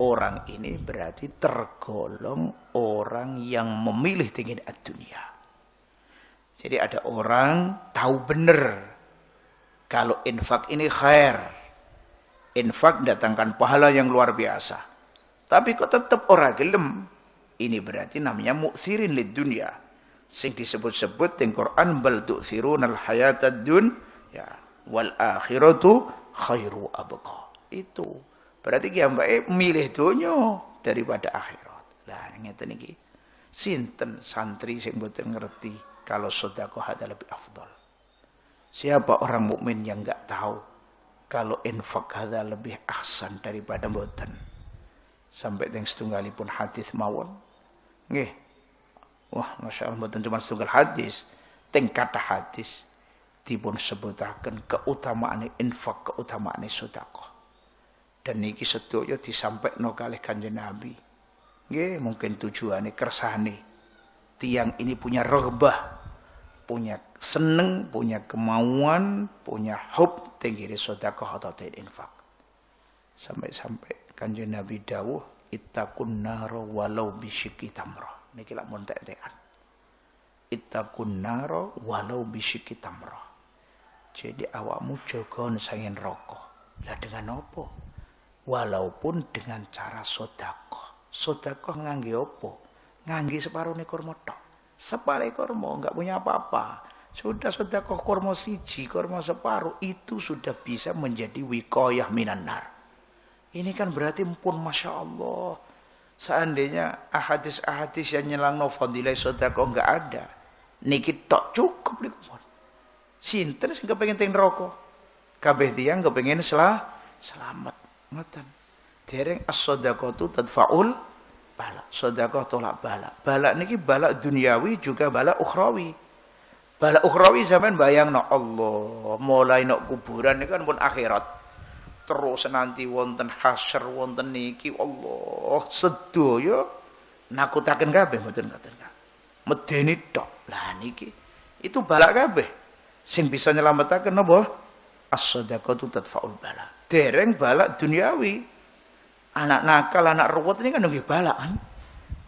Orang ini berarti tergolong orang yang memilih tinggi dunia. Jadi ada orang tahu benar kalau infak ini khair. Infak datangkan pahala yang luar biasa. Tapi kok tetap orang gelem. Ini berarti namanya mu'thirin lid dunia. Sing disebut-sebut di Quran bal tu'thirunal hayatad dunya wal akhiratu khairu abqa. Itu berarti kiambake milih donya daripada akhirat. Lah ngeten iki. Sinten santri sing mboten ngerti kalau sedekah adalah lebih afdal? Siapa orang mukmin yang enggak tahu kalau infak adalah lebih ahsan daripada mboten? Sampai teng setunggalipun hadis mawon. Nggih. Wah, masyaallah mboten cuma setunggal hadis, teng kata hadis dipun sebutaken keutamaan infak, keutamaan sedekah. Dan niki sedaya disampaikno kalih Kanjeng Nabi. Nggih, mungkin tujuane kersane tiang ini punya raghbah, punya seneng, punya kemauan, punya hub tenggiri sedekah atau infak. Sampai-sampai Kanjeng Nabi dawuh, ittaqun nar walau bisyikki tamrah. Niki lak mun tek-tekan. Ittaqun nar walau bisyikki tamrah. Jadi awakmu jaga saking neraka. Lah dengan apa? Walaupun dengan cara sedekah. Sedekah ngangge apa? Ngangge separone kurma tok. Sepale kurma enggak punya apa-apa. Sudah sedekah kurma siji, kurma separuh itu sudah bisa menjadi wiqayah minan nar. Ini kan berarti pun Masya Allah. Seandainya ahadis-ahadis yang nyelangno fadilah sedekah enggak ada. Niki tok cukup niku. Sinten sing kepengin teng neraka? Kabeh tiyang kepengin selamat. Ngoten. Dereng as-shadaqatu tadfa'ul bala. Sedekah tolak bala. Bala niki bala duniawi juga bala ukhrawi. Bala ukhrawi sampean bayangno Allah, mulai nok kuburan niku kan pun akhirat. Terus nanti wonten hasyr wonten niki Allah sedaya nakutaken kabeh mboten ngoten. Medeni tok. Lah niki itu bala kabeh. Sing bisa nyelametaken napa? As-shadaqatu tadfa'ul bala. Dereng bala duniawi. Anak nakal, anak ruwet ini kan nggih bala kan.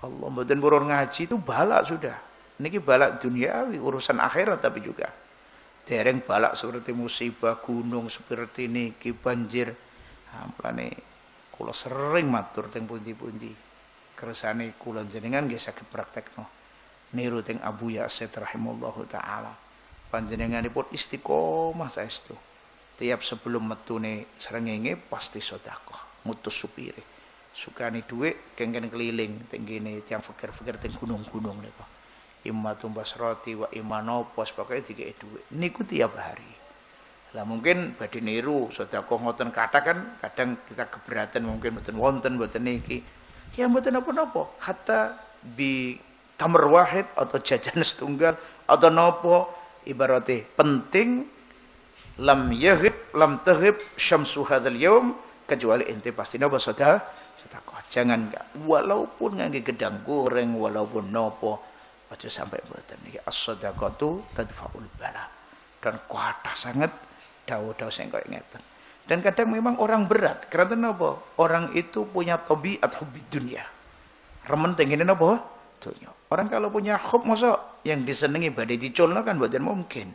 Allah mboten purun ngaji itu bala sudah. Niki bala duniawi, urusan akhirat tapi juga. Dereng bala seperti musibah gunung seperti niki banjir. Mulane kula sering matur teng pundi-pundi. Kersane kula jenengan nggih saged praktekno. Niru teng Abu Yasid rahimallahu taala. Panjenenganipun istiqomah saestu. Tiap sebelum metune srengenge pasti sedekah, ngutus supire. Sukani dhuwit kengken keliling teng kene tiyang fakir-fakir teng gunung-gunung niku. Immatum basrati wa imanopos pokoke dikeki dhuwit. Niku tiap hari. Lah mungkin badhe niru sedekah ngoten kathah kan kadang kita keberatan mungkin mboten wonten mboten niki. Ya mboten napa-napa. Hatta bi tamr wahid atau jajan setunggal atau napa ibaratnya penting lam taghib syamsu hadzal yaum kecuali ente pasti napa sedekah. Jangan enggak walaupun ngangge gedang goreng walaupun napa aja sampai mboten iki as-shadaqatu tadfaul bala. Dan kuatah sangat dawuh-dawuh sing koyo ngeten. Dan kadang memang orang berat. Karena apa? Orang itu punya tabiat hubbid dunya. Remen tengene napa? Dunya. Orang kalau punya hub masa yang disenengi badhe diculno kan mboten mungkin.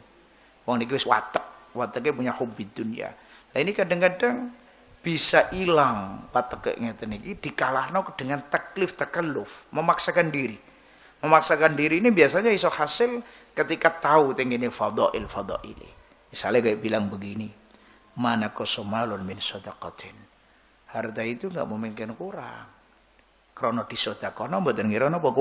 Wong niki wis watek, wateke punya hubbid dunya. Nah ini kadang-kadang bisa hilang wateke ngeten iki dikalahno dengan taklif takalluf, memaksakan diri. Memaksakan diri ini biasanya iso hasil ketika tahu tengene fadail. Misalnya kayak bilang begini, mana kosomalun min sedekatin. Harta itu enggak mungkin kurang. Krana disedekahno mboten ngira napa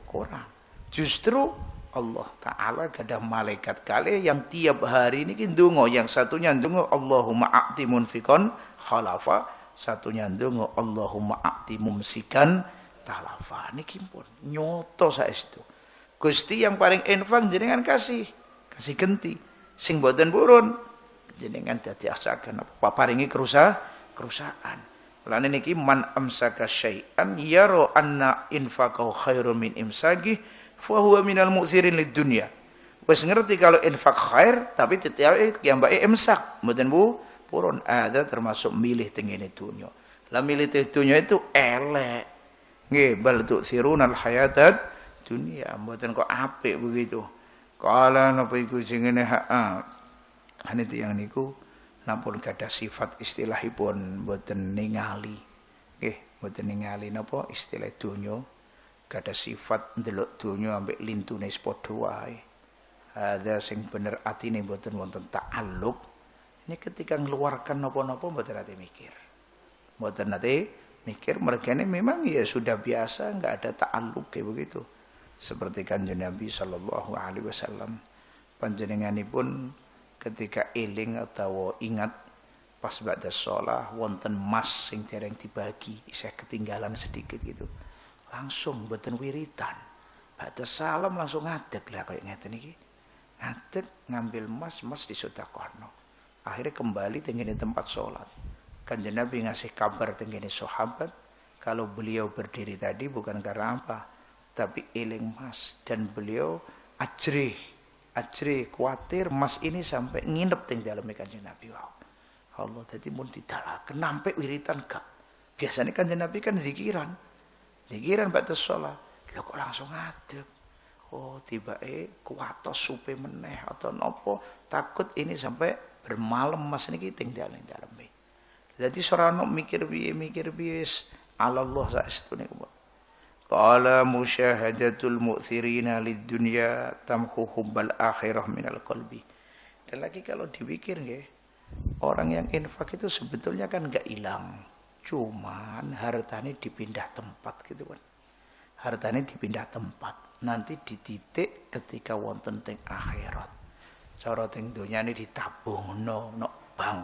kurang. Justru Allah Ta'ala gadah malaikat kali yang tiap hari ini ndonga, yang satunya ndonga Allahumma a'ti munfiqan khalafa, satunya ndonga Allahumma a'ti mumsikan talafa. Niki pun nyoto saestu. Gusti yang paling infak jenengan kasih genti. Sing boten purun jenengan dadi asaken apa paringi kerusakan. Lan niki man amsaka syai'an yara anna infaqahu khairum min imsaki fa huwa minal mu'tsirin lid dunya. Wis ngerti kalau infak khair tapi tetiake kiambake imsak mboten purun ada termasuk milih tengene dunya. Lah milih teng dunya itu elek. Nggih bal tu'sirunal hayatad dunya mboten kok apik begitu. Kala napa iku jenenge ane tiyang niku nampun gadah sifat istilahipun mboten ningali. Nggih, mboten ningali napa istilah donya gadah sifat ndelok donya ambek lintune padha wae. Ada sing bener atine mboten wonten ta'alluq. Ini ketika ngeluarkan napa-napa mboten ate mikir. Mboten ate mikir mergane memang ya sudah biasa enggak ada ta'alluq kayak begitu. Seperti Kanjeng Nabi sallallahu alaihi wasallam panjenenganipun ketika eling atau ingat pas ba'da shalah wonten mas sing dereng dibagi isih ketinggalan sedikit gitu. Langsung mboten wiritan. Ba'da salam langsung ngadeg lah kayak ngeten iki. Ngadeg ngambil mas disedekahno. Akhirnya kembali tengene tempat salat. Kanjeng Nabi ngasih kabar tengene sahabat kalau beliau berdiri tadi bukan karena apa, tapi eling mas dan beliau ajrih kuatir mas ini sampai nginep teng daleme Kanjeng Nabi. Wow. Allah dadi mun didalaken nampe wiritan gak. Biasanya Kanjeng Nabi kan zikiran ba'da shalah. Lho kok langsung ngadeg. Oh, tibake kuatos supe meneh atau nopo takut ini sampai bermalam mas niki teng daleme. Jadi sorano mikir piye wis Allah saestu niku. Qala musyahadatul mu'thirina lid-dunya tamhu hubbal akhirah minal qalbi. Dan lagi kalau dipikir nggih, orang yang infak itu sebetulnya kan enggak hilang. Cuman hartanya dipindah tempat gitu kan. Hartanya dipindah tempat. Nanti dititik ketika wonten teng akhirat. Cara teng dunyane ditabungno nok bank.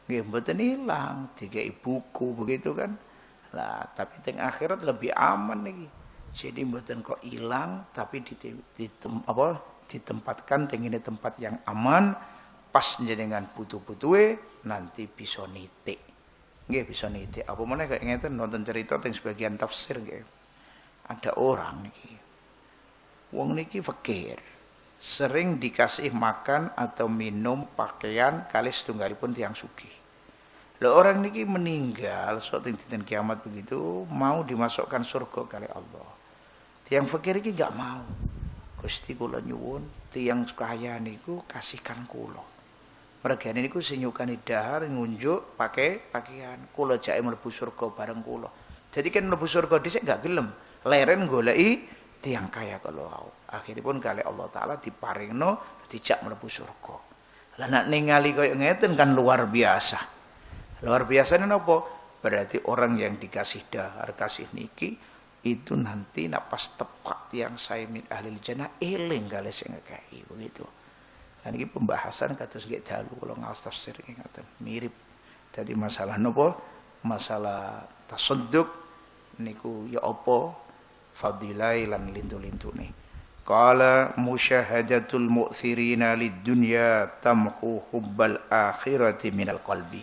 Nggih mboten hilang, dikei buku begitu kan. Lah, tapi teng akhirat lebih aman nih. Jadi mboten kok hilang tapi ditempatkan tengene tempat yang aman pas jenengan butuh-butuhe nanti bisa nitik. Nggih bisa nitik. Apa meneh kayak ngeten nonton cerita teng sebagian tafsir nggih. Ada orang niki. Wong niki fakir. Sering dikasih makan atau minum pakaian kali setunggalipun tiyang sugih. Lah orang niki meninggal suatu dinten kiamat begitu mau dimasukkan surga kali Allah. Tiang fakir iki enggak mau. Gusti kula nyuwun tiang kaya niku kasihkan kula. Mergane niku sing nyukani dahar ngunjuk pakai pakaian. Kula jake mlebu surga bareng kula. Jadi kan mlebu surga dhisik enggak gelem. Leren goleki tiang kaya kalau wau. Akhiripun kali Allah taala diparingno dijak mlebu surga. Lah nek ningali koyo ngeten kan luar biasa. Luar biasanya napa? Berarti orang yang dikasih dahar, kasih niki itu nanti pas tepat yang saya min ahli jannah eling kali sing ngekei begitu. Lan iki pembahasan kados nggih dalu kula ngaos tafsir ngoten mirip. Dadi masalah napa? Masalah tasadduq niku ya apa fadilai lan lintu-lintune. Qala musyahadatul mu'thirina lid-dunya tamhu hubbal akhirati minal qalbi.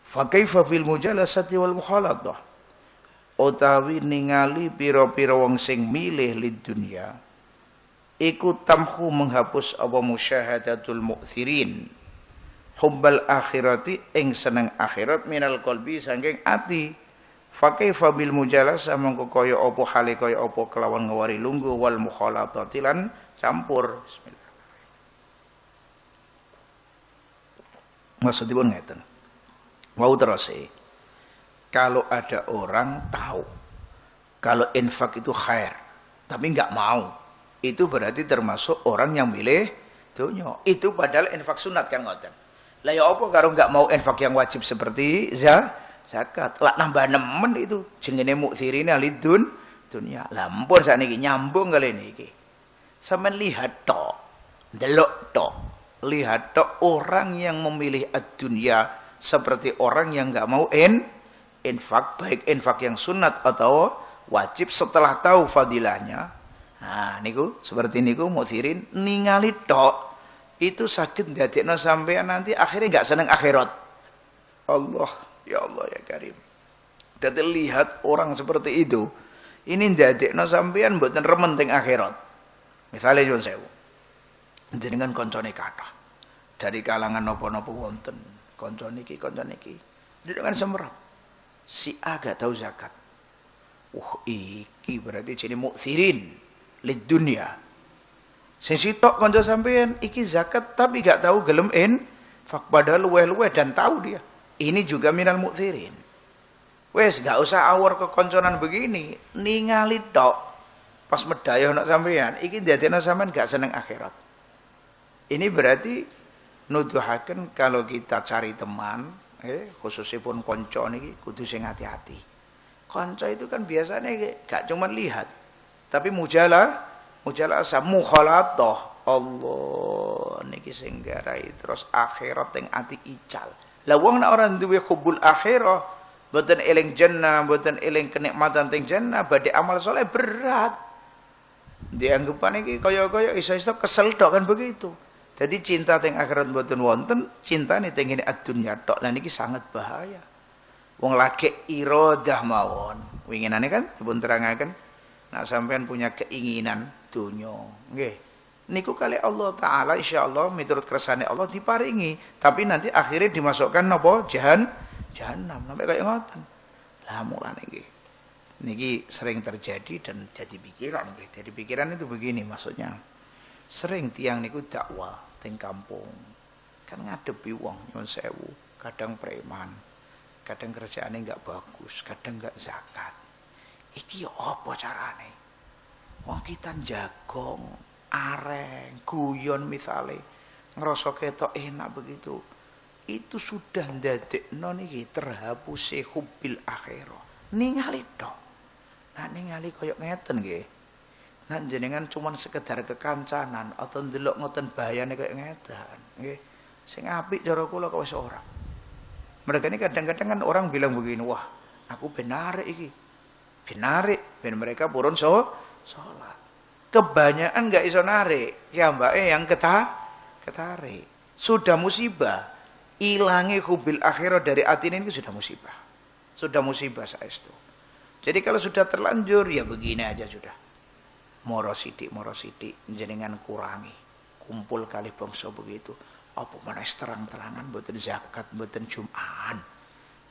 Fa kaifa fil mujalasati wal mukhaladah? Utawi ningali pira-pira wong sing milih lid-dunya iku tamhu menghapus apa musyahadatul mu'thirin hubbal akhirati ing seneng akhirat minal qalbi saking ati. Fakih fabil mujalasah mongko kaya apa hale kaya apa kelawan ngawari lungguh wal mukhalatati lan campur. Bismillah. Maksudipun ngeten. Mau terus kalau ada orang tahu kalau infak itu khair tapi enggak mau, itu berarti termasuk orang yang milih dunya. Itu padahal infak sunat kan ngoten. Lah ya apa karo enggak mau infak yang wajib seperti zakat. Lah nambah nemen itu jenenge muksirina lidun dunya. Lah ampun sakniki nyambung kali niki. Sampeyan lihat tok, delok tok. Lihat tok orang yang memilih ad-dunya seperti orang yang enggak mau infak, baik infak yang sunat atau wajib setelah tahu fadilahnya. Nah, niku seperti niku muksirin ningali tok itu sakit ndadekno sampean nanti akhirnya enggak seneng akhirat. Allah, ya Allah ya Karim. Dadi lihat orang seperti itu, ini ndadekno sampean mboten remen teng akhirat. Misale nyuwun sewu. Jenengan koncone kathah. Dari kalangan napa-napa wonten, kanca niki, dengan semerap. Si A gak tahu zakat. Iki berarti jadi muksirin lid dunya. Sing sitok kanca sampean iki zakat tapi gak tahu gelem infak padahal luweh-luweh dan tahu dia. Ini juga minal muksirin. Wes gak usah awor kekonconan begini, ningali tok. Pas medaya nak sampean, iki ndadekno sampean gak seneng akhirat. Ini berarti nuduhaken kalau kita cari teman, khususnya pun konco niki kudu sing hati-hati. Konco itu kan biasanya gak cuma lihat, tapi mujalah mukhalatah. Allah niki sing garai terus akhirat yang ati ical. Lah wong nek ora duwe hubul akhirah, mboten eling jannah, mboten eling kenikmatan teng jannah, badhe amal saleh berat. Dianggepane iki kaya-kaya iso-iso kesel tok kan begitu. Jadi cinta teng akhirat mboten wonten, cintane teng ngene ad-dunya tok. Lah niki sangat bahaya. Wong lagi iradah mawon. Winginane kan dipun terangaken, nek sampean punya keinginan dunya, nggih. Niku kali Allah Ta'ala insyaallah miturut kersane Allah diparingi, tapi nanti akhirnya dimasukkan napa jahanam sampai kaya ngoten. Lah mulane nggih. Niki sering terjadi dan jadi pikiran nggih. Jadi pikiran itu begini maksudnya. Sering tiang niku dakwah teng kampung. Kan ngadepi wong nyuwun sewu, kadang preman, kadang kerjaane enggak bagus, kadang enggak zakat. Iki apa carane? Wong kita jagong areng, guyon misale, ngerasa ketok enak begitu. Itu sudah ndadekno niki terhapuse hubbil akhirah. Ningali tok. Nah ningali koyo ngeten nggih. Nah jenengan cuman sekedar kekancanan atau ndelok ngoten bahayane koyo ngeten, nggih. Sing apik cara kula kok wis ora. Mereka ini kadang-kadang kan orang bilang begini, wah, aku benarik iki. Benarik ben mereka purun salat. Kebanyakan enggak iso narik, ya mbake yang ketarik. Sudah musibah. Ilangi hubil akhirah dari atine ini sudah musibah. Sudah musibah saestu. Jadi kalau sudah terlanjur ya begini aja sudah. Moro sithik jenengan kurangi. Kumpul kali bangsa begitu. Apa manes terang-terangan mboten zakat, mboten Jum'an.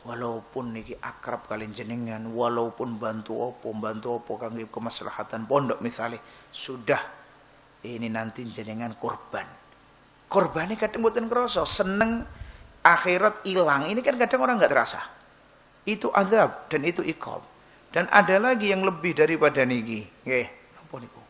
Walaupun niki akrab kalian jenengan, walaupun bantu apa kangge kemaslahatan pondok misalnya, sudah ini nanti jenengan korban. Korbannya kadang mboten krasa, seneng akhirat hilang. Ini kan kadang orang enggak terasa. Itu azab dan itu iqab. Dan ada lagi yang lebih daripada niki. Nggih, napa niku?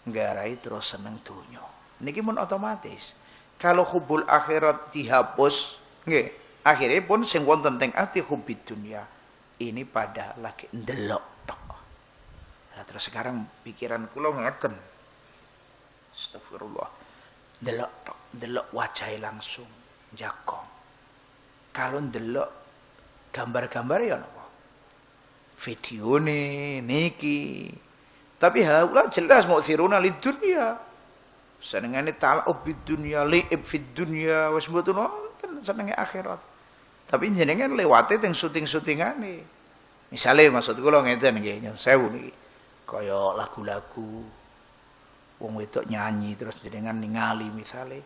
Nggarai terus seneng donya. Niki mun otomatis. Kalau hubul akhirat dihapus, nggih. Akhirnya pun sing wonten teng ati hubid dunya ini pada lagi ndelok tok. Nah, terus sekarang pikiran kula ngeten. Astagfirullah. Ndelok tok, ndelok wajahe langsung jagong. Kalau ndelok gambar-gambar ya napa? Videone niki. Tapi haula jelas mu'thiruna lid dunya. Senengane tala'ub bid dunya, li'ib fid dunya, wis mboten wonten senenge akhirat. Tapi jenengan lewate teng syuting-syutingane. Misale maksud kula ngeten nggih, nyun sewu niki. Kaya lagu-lagu wong wedok nyanyi terus jenengan ningali misale.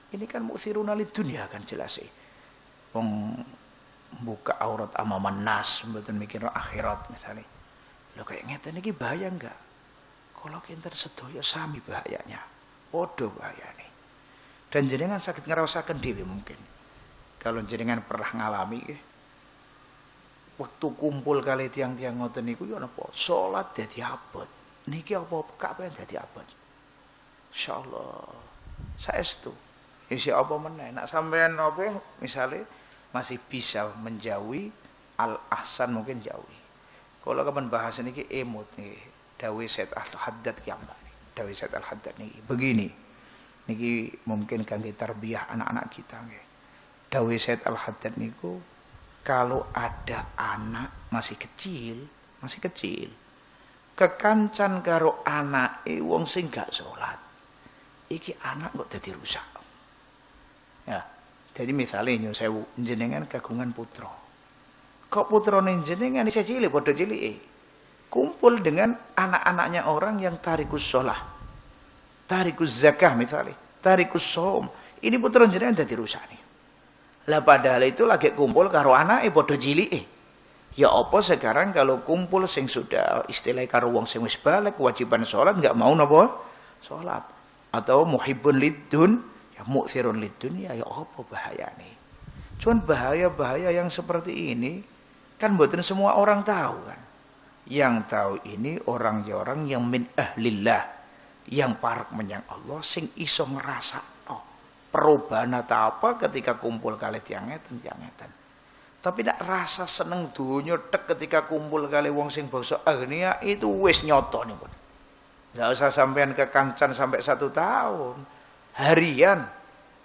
Ini kan mu'thiruna lid dunya kan jelas e. Wong buka aurat amaman nas, mboten mikir akhirat misale. Lho kayak ngeten iki bahaya enggak? Kalau kinten sedaya sami bahayanya. Padha bahayane. Dan jenengan sakit ngrasakaken dhewe mungkin. Kalau jenengan pernah ngalami waktu kumpul kali tiang-tiang ngoten niku yo napa? Salat dadi abot. Niki apa kabeh dadi abot. Insyaallah. Saestu. Isi apa meneh nek sampean apa misale masih bisa menjauhi al-ahsan mungkin jauhi. Kalau kapan bahas niki emot niki. Dawuh Said Al-Haddad kiambak. Dawuh Said Al-Haddad niki begini. Niki mungkin kangge tarbiyah anak-anak kita nggih. Dawuh Said Al-Haddad niku kalau ada anak masih kecil, kekancan karo anake wong sing gak salat. Iki anak kok dadi rusak. Ya, jadi misalnya nyun sewu jenengan kagungan putra. Kok putrane jenengan isih cilik padha cilike. Kumpul dengan anak-anaknya orang yang tarikus sholah, tarikus zakah misalnya, tarikus shaum. Ini putra jenengan dadi rusak nih. Lah padahal itu lagi kumpul karo anake padha cilike. Ya apa sekarang kalau kumpul sing sudah istilah karo wong sing wis balik kewajiban salat enggak mau napa? Salat. Atau muhibbun lidun, ya mu'thirun lidun ya apa bahayane. Cuman bahaya-bahaya yang seperti ini kan mboten semua orang tahu kan. Yang tahu ini orang-orang yang min ahlillah, yang parek menyang Allah sing iso ngrasakno perubahan atau apa ketika kumpul kali tiang ngeten. Tapi nak rasa seneng dunya tek ketika kumpul kali wong sing basa agnia itu wis nyoto niku. Enggak usah sampean kekancan sampai 1 tahun. Harian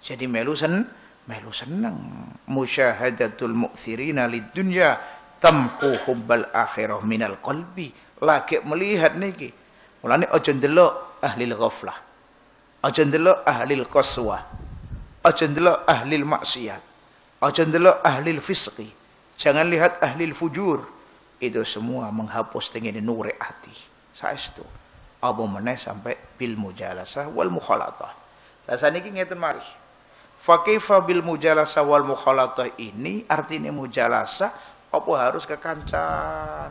jadi melu seneng. Musyahadatul mu'thirina lid dunya tamhu hubbal akhirah minal qalbi. Lagi melihat niki. Mulane aja ndelok ahlil ghaflah. Aja ndelok ahlil qaswah. Aja ndelok ahlil maksiat. Aja ndelok ahlil fisqi. Jangan lihat ahlil fujur. Itu semua menghapus tengene nure ati. Saestu. Apa meneh sampai bil mujalasah wal mukhalatah. Lah saniki ngeten mari. Fa kaifa bil mujalasah wal mukhalatah ini artinya mujalasah apa harus kekancan,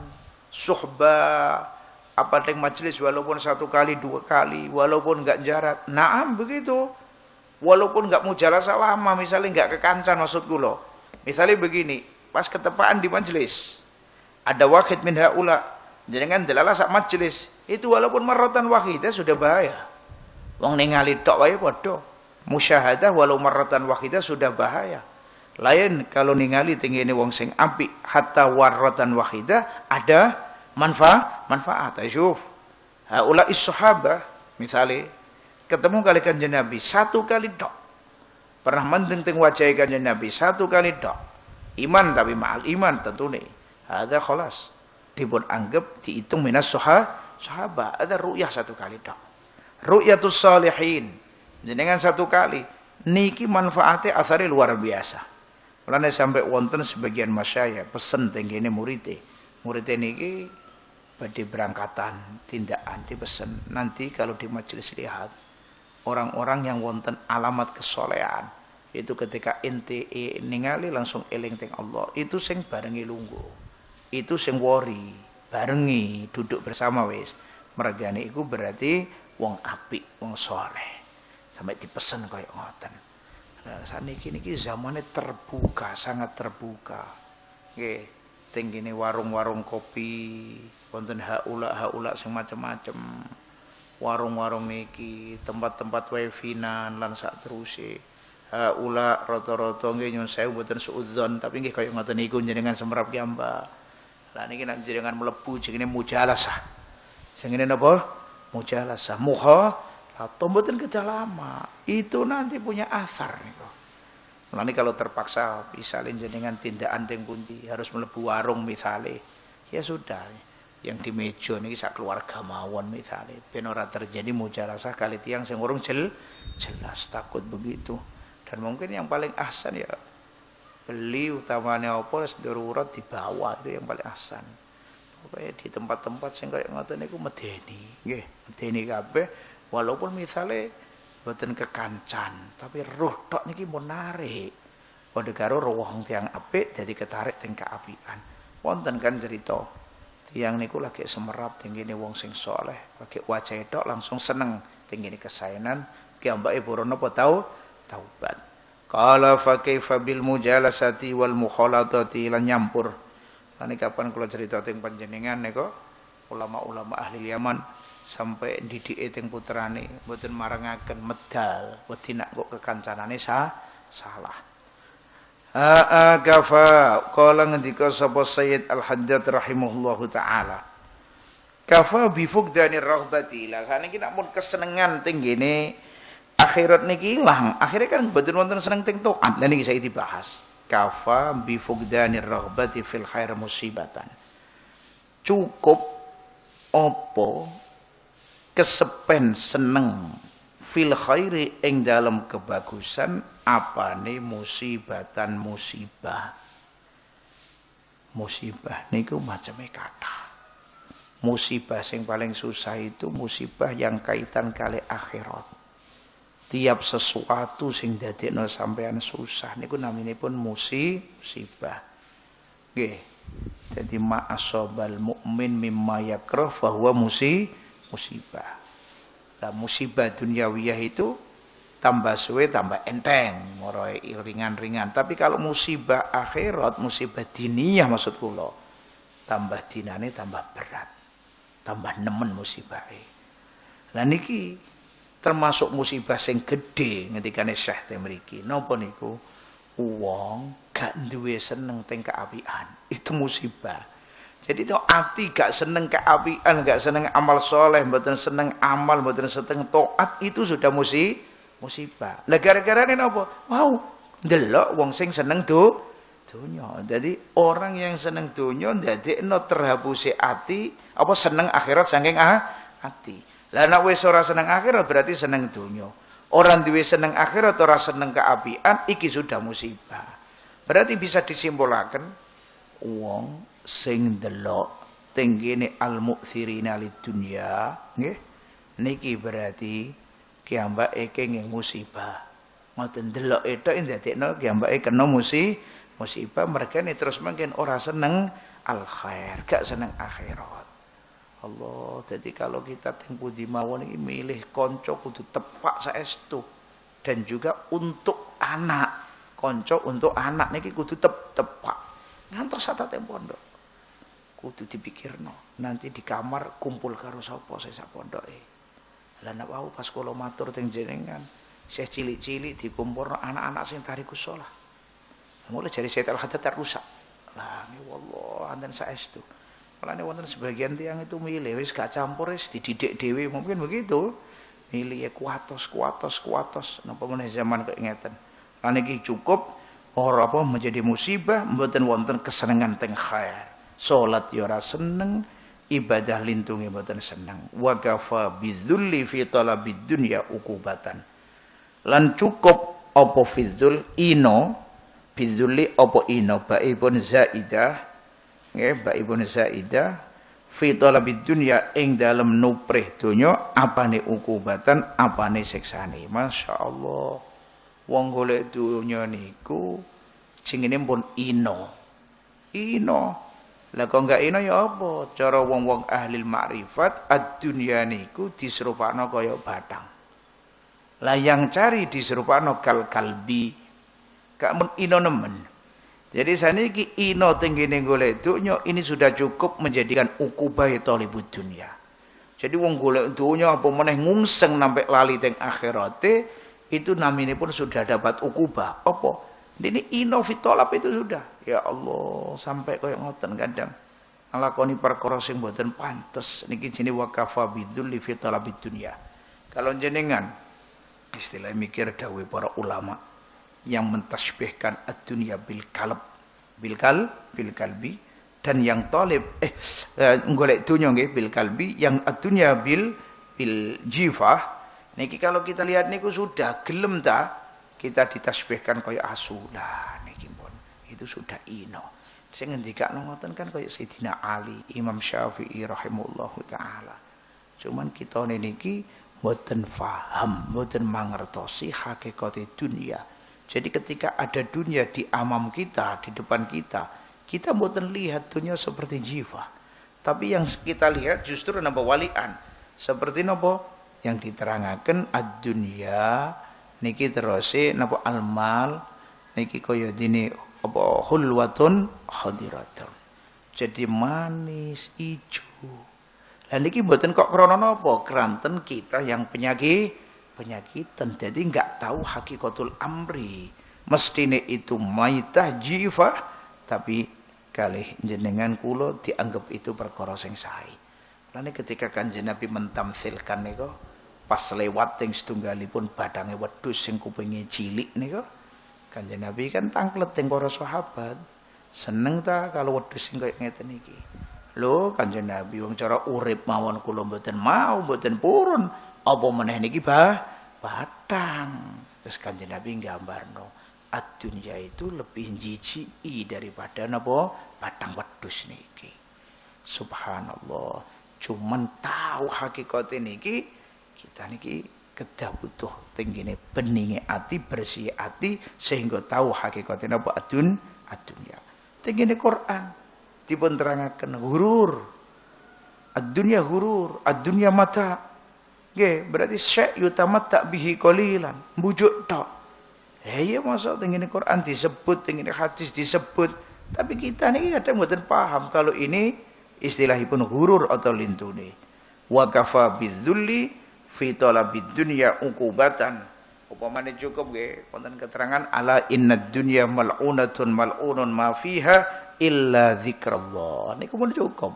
suhbah, apa teng majelis walaupun 1 kali 2 kali, walaupun enggak jarak. Naam begitu. Walaupun enggak mujalasah lama, misalnya enggak kekancan maksud kula. Misalnya begini, pas ketepaan di majelis, ada wahid min haula, jenengan delala sak majelis, itu walaupun marratan wahidah sudah bahaya. Wong ningali tok wae padha. Musyahadah walau marratan wahidah sudah bahaya. Lain kalau ningali tingene wong sing apik hatta warratan wahidah ada manfaat. Syuf. Haula is-sahabah misale ketemu kali kanjeng Nabi 1 kali tok. Pernah mendeng teng wajah kanjeng Nabi 1 kali tok. Iman tapi ma'al iman tentune. Hadza khalas. Dipun anggap dihitung minas sahabat. Ada ru'yah 1 kali tok. Ru'yatus salihin. Jenengan 1 kali. Niki manfaatnya asare luar biasa. Mulane sampai wonten sebagian masyayikh pesen tenggene murite. Murite niki badhe berangkatan tindakan dipesen. Nanti kalau di majelis lihat orang-orang yang wonten alamat kesolehan itu ketika ente ningali langsung eling teng Allah. Itu sing barengi lungguh. Itu sing wori, barengi duduk bersama wis. Mergane iku berarti wong apik, wong saleh. Sampai dipesen kaya ngoten. Nah, saniki niki zamane terbuka, sangat terbuka. Nggih, tenggene warung-warung kopi, wonten haula sing macem-macem. Warung-warung niki, tempat-tempat wifi-nan lan sak teruse. Haula rata-rata nggih nyun sewu mboten suudzon, tapi nggih kaya ngoten niku jenengan semrap kiamba. Lah niki nek jenengan mlebu jenenge mujalasah. Jenenge napa? Mujalasah. Atau mboten kedah lama, itu nanti punya asar niku. Mulane kalau terpaksa misalnya jenengan tindakan teng pundi harus mlebu warung misale. ya sudah. Yang di meja niki sak keluarga mawon misalnya ben ora terjadi mujarasah kali tiyang sing urung jelas takut begitu. Dan mungkin yang paling ahsan ya beli utamanya apa darurat dibawa, itu yang paling ahsan. Pokoknya di tempat-tempat sing kaya ngoten niku medeni nggih, medeni kabeh walaupun misalnya boten kekancan tapi roh tok niki mun narik padha karo wong tiyang apik dadi ketarik teng kaapian. Wonten kan cerita tiyang niku lagi semerap tenggene wong sing saleh, lagi wajah tok langsung seneng tenggene kesaenan ki ambake purun apa taubat. Qala fa kaifa bil mujalasati wal mukhalatati lan nyampur. Lan kapan kula cerita teng panjenengan niku ulama-ulama ahli Yaman sampai didike teng putrane mboten marangaken medal wedi nak kok kekancanane salah. Kafa qala ngendika sapa Sayyid Al-Haddad rahimahullahu taala. Kafa bi fuqdanir raghbati. Lah saniki nek mun kesenengan teng ngene akhirat niki ilang. Akhire kan mboten wonten seneng teng taat. Lah niki saya dibahas. Kafa bi fuqdanir raghbati fil khair musibatan. Cukup apa kesepen seneng fil khairi ing dalam kebagusan apane musibatan musibah. Musibah niku macame kathah. Musibah sing paling susah itu musibah yang kaitan kali akhirat. Tiap sesuatu sing dadekno sampean susah niku naminipun musibah. Nggih. Jadi ma asobal mukmin mimma yakrah fa huwa musibah. Lah musibah duniawiyah itu tambah suwe tambah enteng, moroe ringan-ringan. Tapi kalau musibah akhirat, musibah diniyah maksud kula, tambah dinane tambah berat. Tambah nemen musibahe. Lah niki termasuk musibah sing gedhe ngendikane Syekh te mriki. Napa niku? Wong gak duwe seneng teng kaapian. Itu musibah. Jadi itu ati gak seneng keapian, gak seneng amal soleh, mboten seneng amal, mboten seneng taat, itu sudah musibah. Lah gara-gara ini apa? Wow, ndelok wong sing seneng dunya. Jadi orang yang seneng dunya ndadekno terhabusi ati, apa seneng akhirat saking ati. Lah nek wis ora seneng akhirat berarti seneng dunya. Orang duwe seneng akhirat ora seneng keapian, iki sudah musibah. Berarti bisa disimpulkan wong sing delok tenggene al-mu'thirina lid-dunya nggih niki berarti kiambake kenging musibah. Ngoten delok etok ndadekno kiambake kena musibah mergane terus mungkin ora seneng al-khair, gak seneng akhirat. Allah, jadi kalau kita teng pundi mawon iki milih kanca kudu tepak saestu dan juga untuk anak. Kanca untuk anak niki kudu tepak. Ngantos satate pondok. Kudu dipikirno, nanti di kamar kumpul karo sapa sing sak pondoke. Lah nek wau pas kula matur teng jenengan, saya cilik-cilik dikumpulno anak-anak sing tarikus shalah. Mulai dari Sayyid Al-Haddad rusak. Lah niki wallah anten saestu. Malane wonten sebagian tiyang itu milih wis gak campur wis dididik dhewe mungkin begitu. Milih ya kuatos. Napa meneh zaman kok ngeten. Lah niki cukup ora apa menjadi musibah mboten wonten kesenengan teng khair. Salat ya ora seneng, ibadah lintunge mboten seneng. Wa kafa bidzulli fi talabid dunya uqubatan. Lan cukup apa fidzul ino, bidzulli apa ino baipun zaidah, nggih baipun zaidah fi talabid dunya ing dalem nuprih donya apane uqubatan, apane siksane. Masyaallah. Wong golek donya niku jenenge pun ino. Lah kok enggak ino ya apa? Cara wong-wong ahli makrifat ad-dunya niku diserupakno kaya batang. Lah yang cari diserupakno kal kalbi. Gak men ino nemen. Jadi saniki ino tenggene golek dunya ini sudah cukup menjadikan ukubah talibud dunya. Jadi wong golek dunya apa meneh ngungseng sampai lali teng akhirate itu namine pun sudah dapat ukubah. Apa? Ini ino fitolap itu sudah. Ya Allah, sampai koyo ngoten kadang nglakoni perkara sing mboten pantes niki jenenge waqafa bidzulli fitolapid dunya. Kalau jenengan istilah mikir dawuh para ulama yang mentasbihkan ad-dunya bil kalbi Dan yang talib golek dunya nggih bil kalbi, yang adunya bil jifah. Niki kalau kita lihat niku sudah gelem ta kita ditasbihkan kaya asula niki pun. Itu sudah ino. Sing ngendikane ngoten kan kaya Sayyidina Ali, Imam Syafi'i rahimahullahu taala. Cuman kita niki mboten paham, mboten mangertosi hakikat dunia. Jadi ketika ada dunia di amam kita, di depan kita mboten lihat dunia seperti jiwa. Tapi yang kita lihat justru napa walian. Seperti napa yang diterangkan ad-dunya niki terose napa al-mal niki kaya dene apa hulwatun hadiratun. Jadi manis ijo. Lah niki mboten kok krana napa? Kranten kita yang penyakitan. Jadi enggak tahu hakikatul amri. Mestine itu maitah jifah tapi kalih jenengan kula dianggap itu perkara sing sae. Lan ketika Kanjeng Nabi mentamsilkan niku pas lewat teng setunggalipun badange wedhus sing kupinge cilik niku Kanjeng Nabi kan tanglet teng para sahabat. Seneng ta kalau wedhus sing kaya ngeten iki. Lho Kanjeng Nabi wong cara urip mawon kula mboten mau mboten purun. Apa meneh niki batang. Terus Kanjeng Nabi nggambarno ad-dunya itu lebih jijiki daripada napa batang wedhus niki. Subhanallah. Cuman tahu hakikat niki kita niki kedah butuh tenggene beninge ati, bersih ati sehingga tahu hakikat napa ad-dunya. Tenggene Quran dipun terangaken hurur. Ad-dunya hurur, ad-dunya mata. Nggih, berarti syai' yutamatta bihi qalilan, mbujuk tok. Iya masa tengene Quran disebut, tengene hadis disebut, tapi kita niki kadang mboten paham kalau ini istilahipun ghurur atau lintune. Wa kafa bidzulli fi talabid dunya uqubatan. Upamane cukup nggih wonten keterangan ala innad dunya mal'unatun mal'unun ma fiha illa dzikrullah. Niku pun cukup.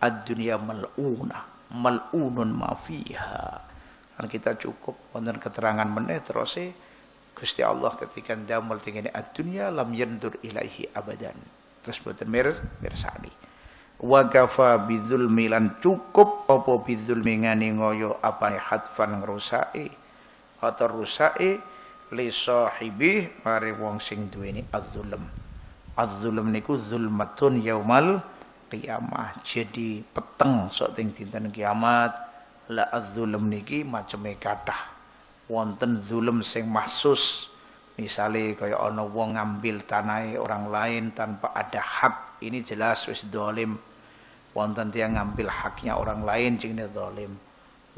Ad-dunya mal'unah, mal'unun ma fiha. Kan kita cukup wonten keterangan meneh terus Gusti Allah ketika ndamel tengene ad-dunya lam yandur ilaihi abadan. Terus boten mirsani. Wa kafa bidzulmi lan cukup apa bidzulmi ngani ngoyo apane hadfan ngrusake atau rusake li sahibi mari wong sing duweni az-zulm. Az-zulm niku zulmatun yaumal qiyamah. Jadi peteng sok teng dinten kiamat. La az-zulm niki maceme kathah. Wonten zulm sing mahsus, misale kaya ana wong ngambil tanahe orang lain tanpa ada hak, ini jelas wis zalim. Wonten tiyang ngambil haknya orang lain jenenge zalim.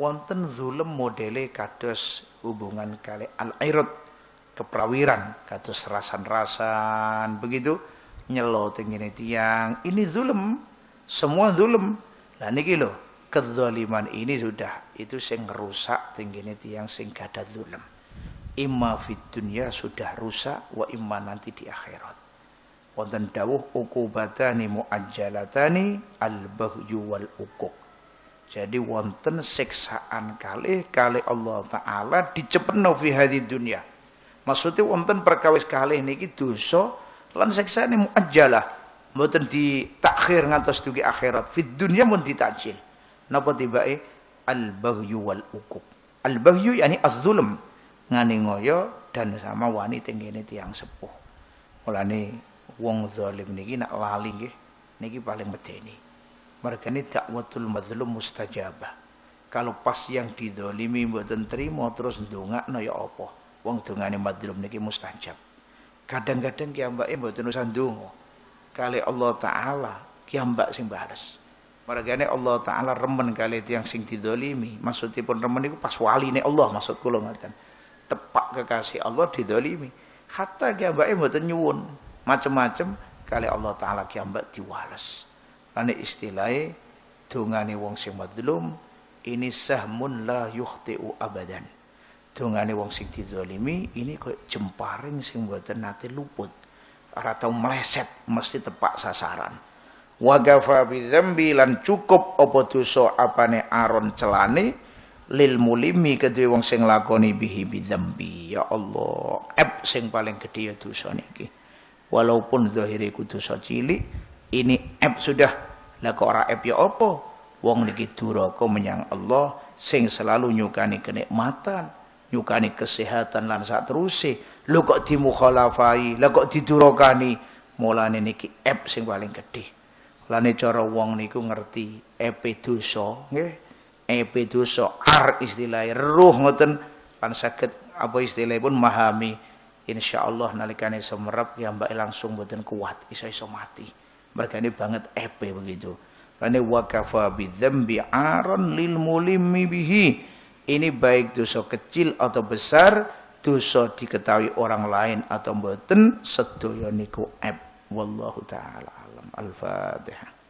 Wonten zulm modele kados hubungan kali al-irad, keprawiran, kados rasan-rasan begitu nyelo tengene tiyang, ini zulm, semua zulm. Lah niki lho kezaliman ini sudah itu sing rusak tenggene tiyang sing gadah zulm. Imma fid dunya sudah rusak wa imma nanti di akhirat. Wonten dawuh uqubatani muajjalatani al-baghyu wal uquq. Jadi wonten siksaan kalih Allah taala dicepetno fi hadhihi dunya. Maksudnya wonten perkawis kalih niki dosa lan siksane muajjalah, mboten ditakhir ngantos dugi akhirat. Fid dunya mun ditajil. Napa tibake al-baghyu wal uquq. Al-baghyu yani az-zulm, ngani ngoyo dan sama wani tenggene tiyang sepuh. Mulane wong zalim niki nak lali nggih niki paling medeni. Mergane dakwatul mazlum mustajabah. Kalau pas yang dizalimi mboten trimo terus ndongakno ya apa? Wong dongane mazlum niki mustajab. Kadang-kadang kiambake mboten usah ndonga. Kali Allah taala kiambak sing bales. Margane Allah taala remen kali tiyang sing dizalimi. Maksudipun remen iku pas waline Allah maksud kula ngoten. Tepak kekasih Allah dizalimi. Hatta kiambake mboten nyuwun macem-macem kali Allah taala kiambak diwales. Ane istilahé dongane wong sing mazlum ini sahmun la yukhti'u abadan. Dongane wong sing dizalimi ini koyo jemparing sing mboten nate luput. Ora tau meleset, mesti tepak sasaran. Wa ghafa bi dzambi lan cukup apa dosa apane aron celane lil mulimi kedue wong sing lakoni bihi bi dzambi. Ya Allah, sing paling gedhe ya dosa niki. Walaupun zahire ku dosa cilik Ini aib sudah. Lah kok ora aib ya apa? Wong niki duraka menyang Allah sing selalu nyukani kenikmatan, nyukani kesehatan lan sak teruse. Lho kok dimukhalafai, lah kok didurakani. Mulane niki aib sing paling gedhe. Lane cara wong niku ngerti epe dosa, nggih. Epe dosa ar istilah ruh ngoten lan saged apa istilahipun memahami. Insyaallah nalikane semerap ya mbak langsung mboten kuat, iso-iso mati. Mergane banget epe begitu. Lane wa kafa bidzambi aron lil mulimi bihi. Ini baik dosa kecil atau besar, dosa diketahui orang lain atau mboten, sedaya niku aib. Wallahu taala alam. Al-Fatihah.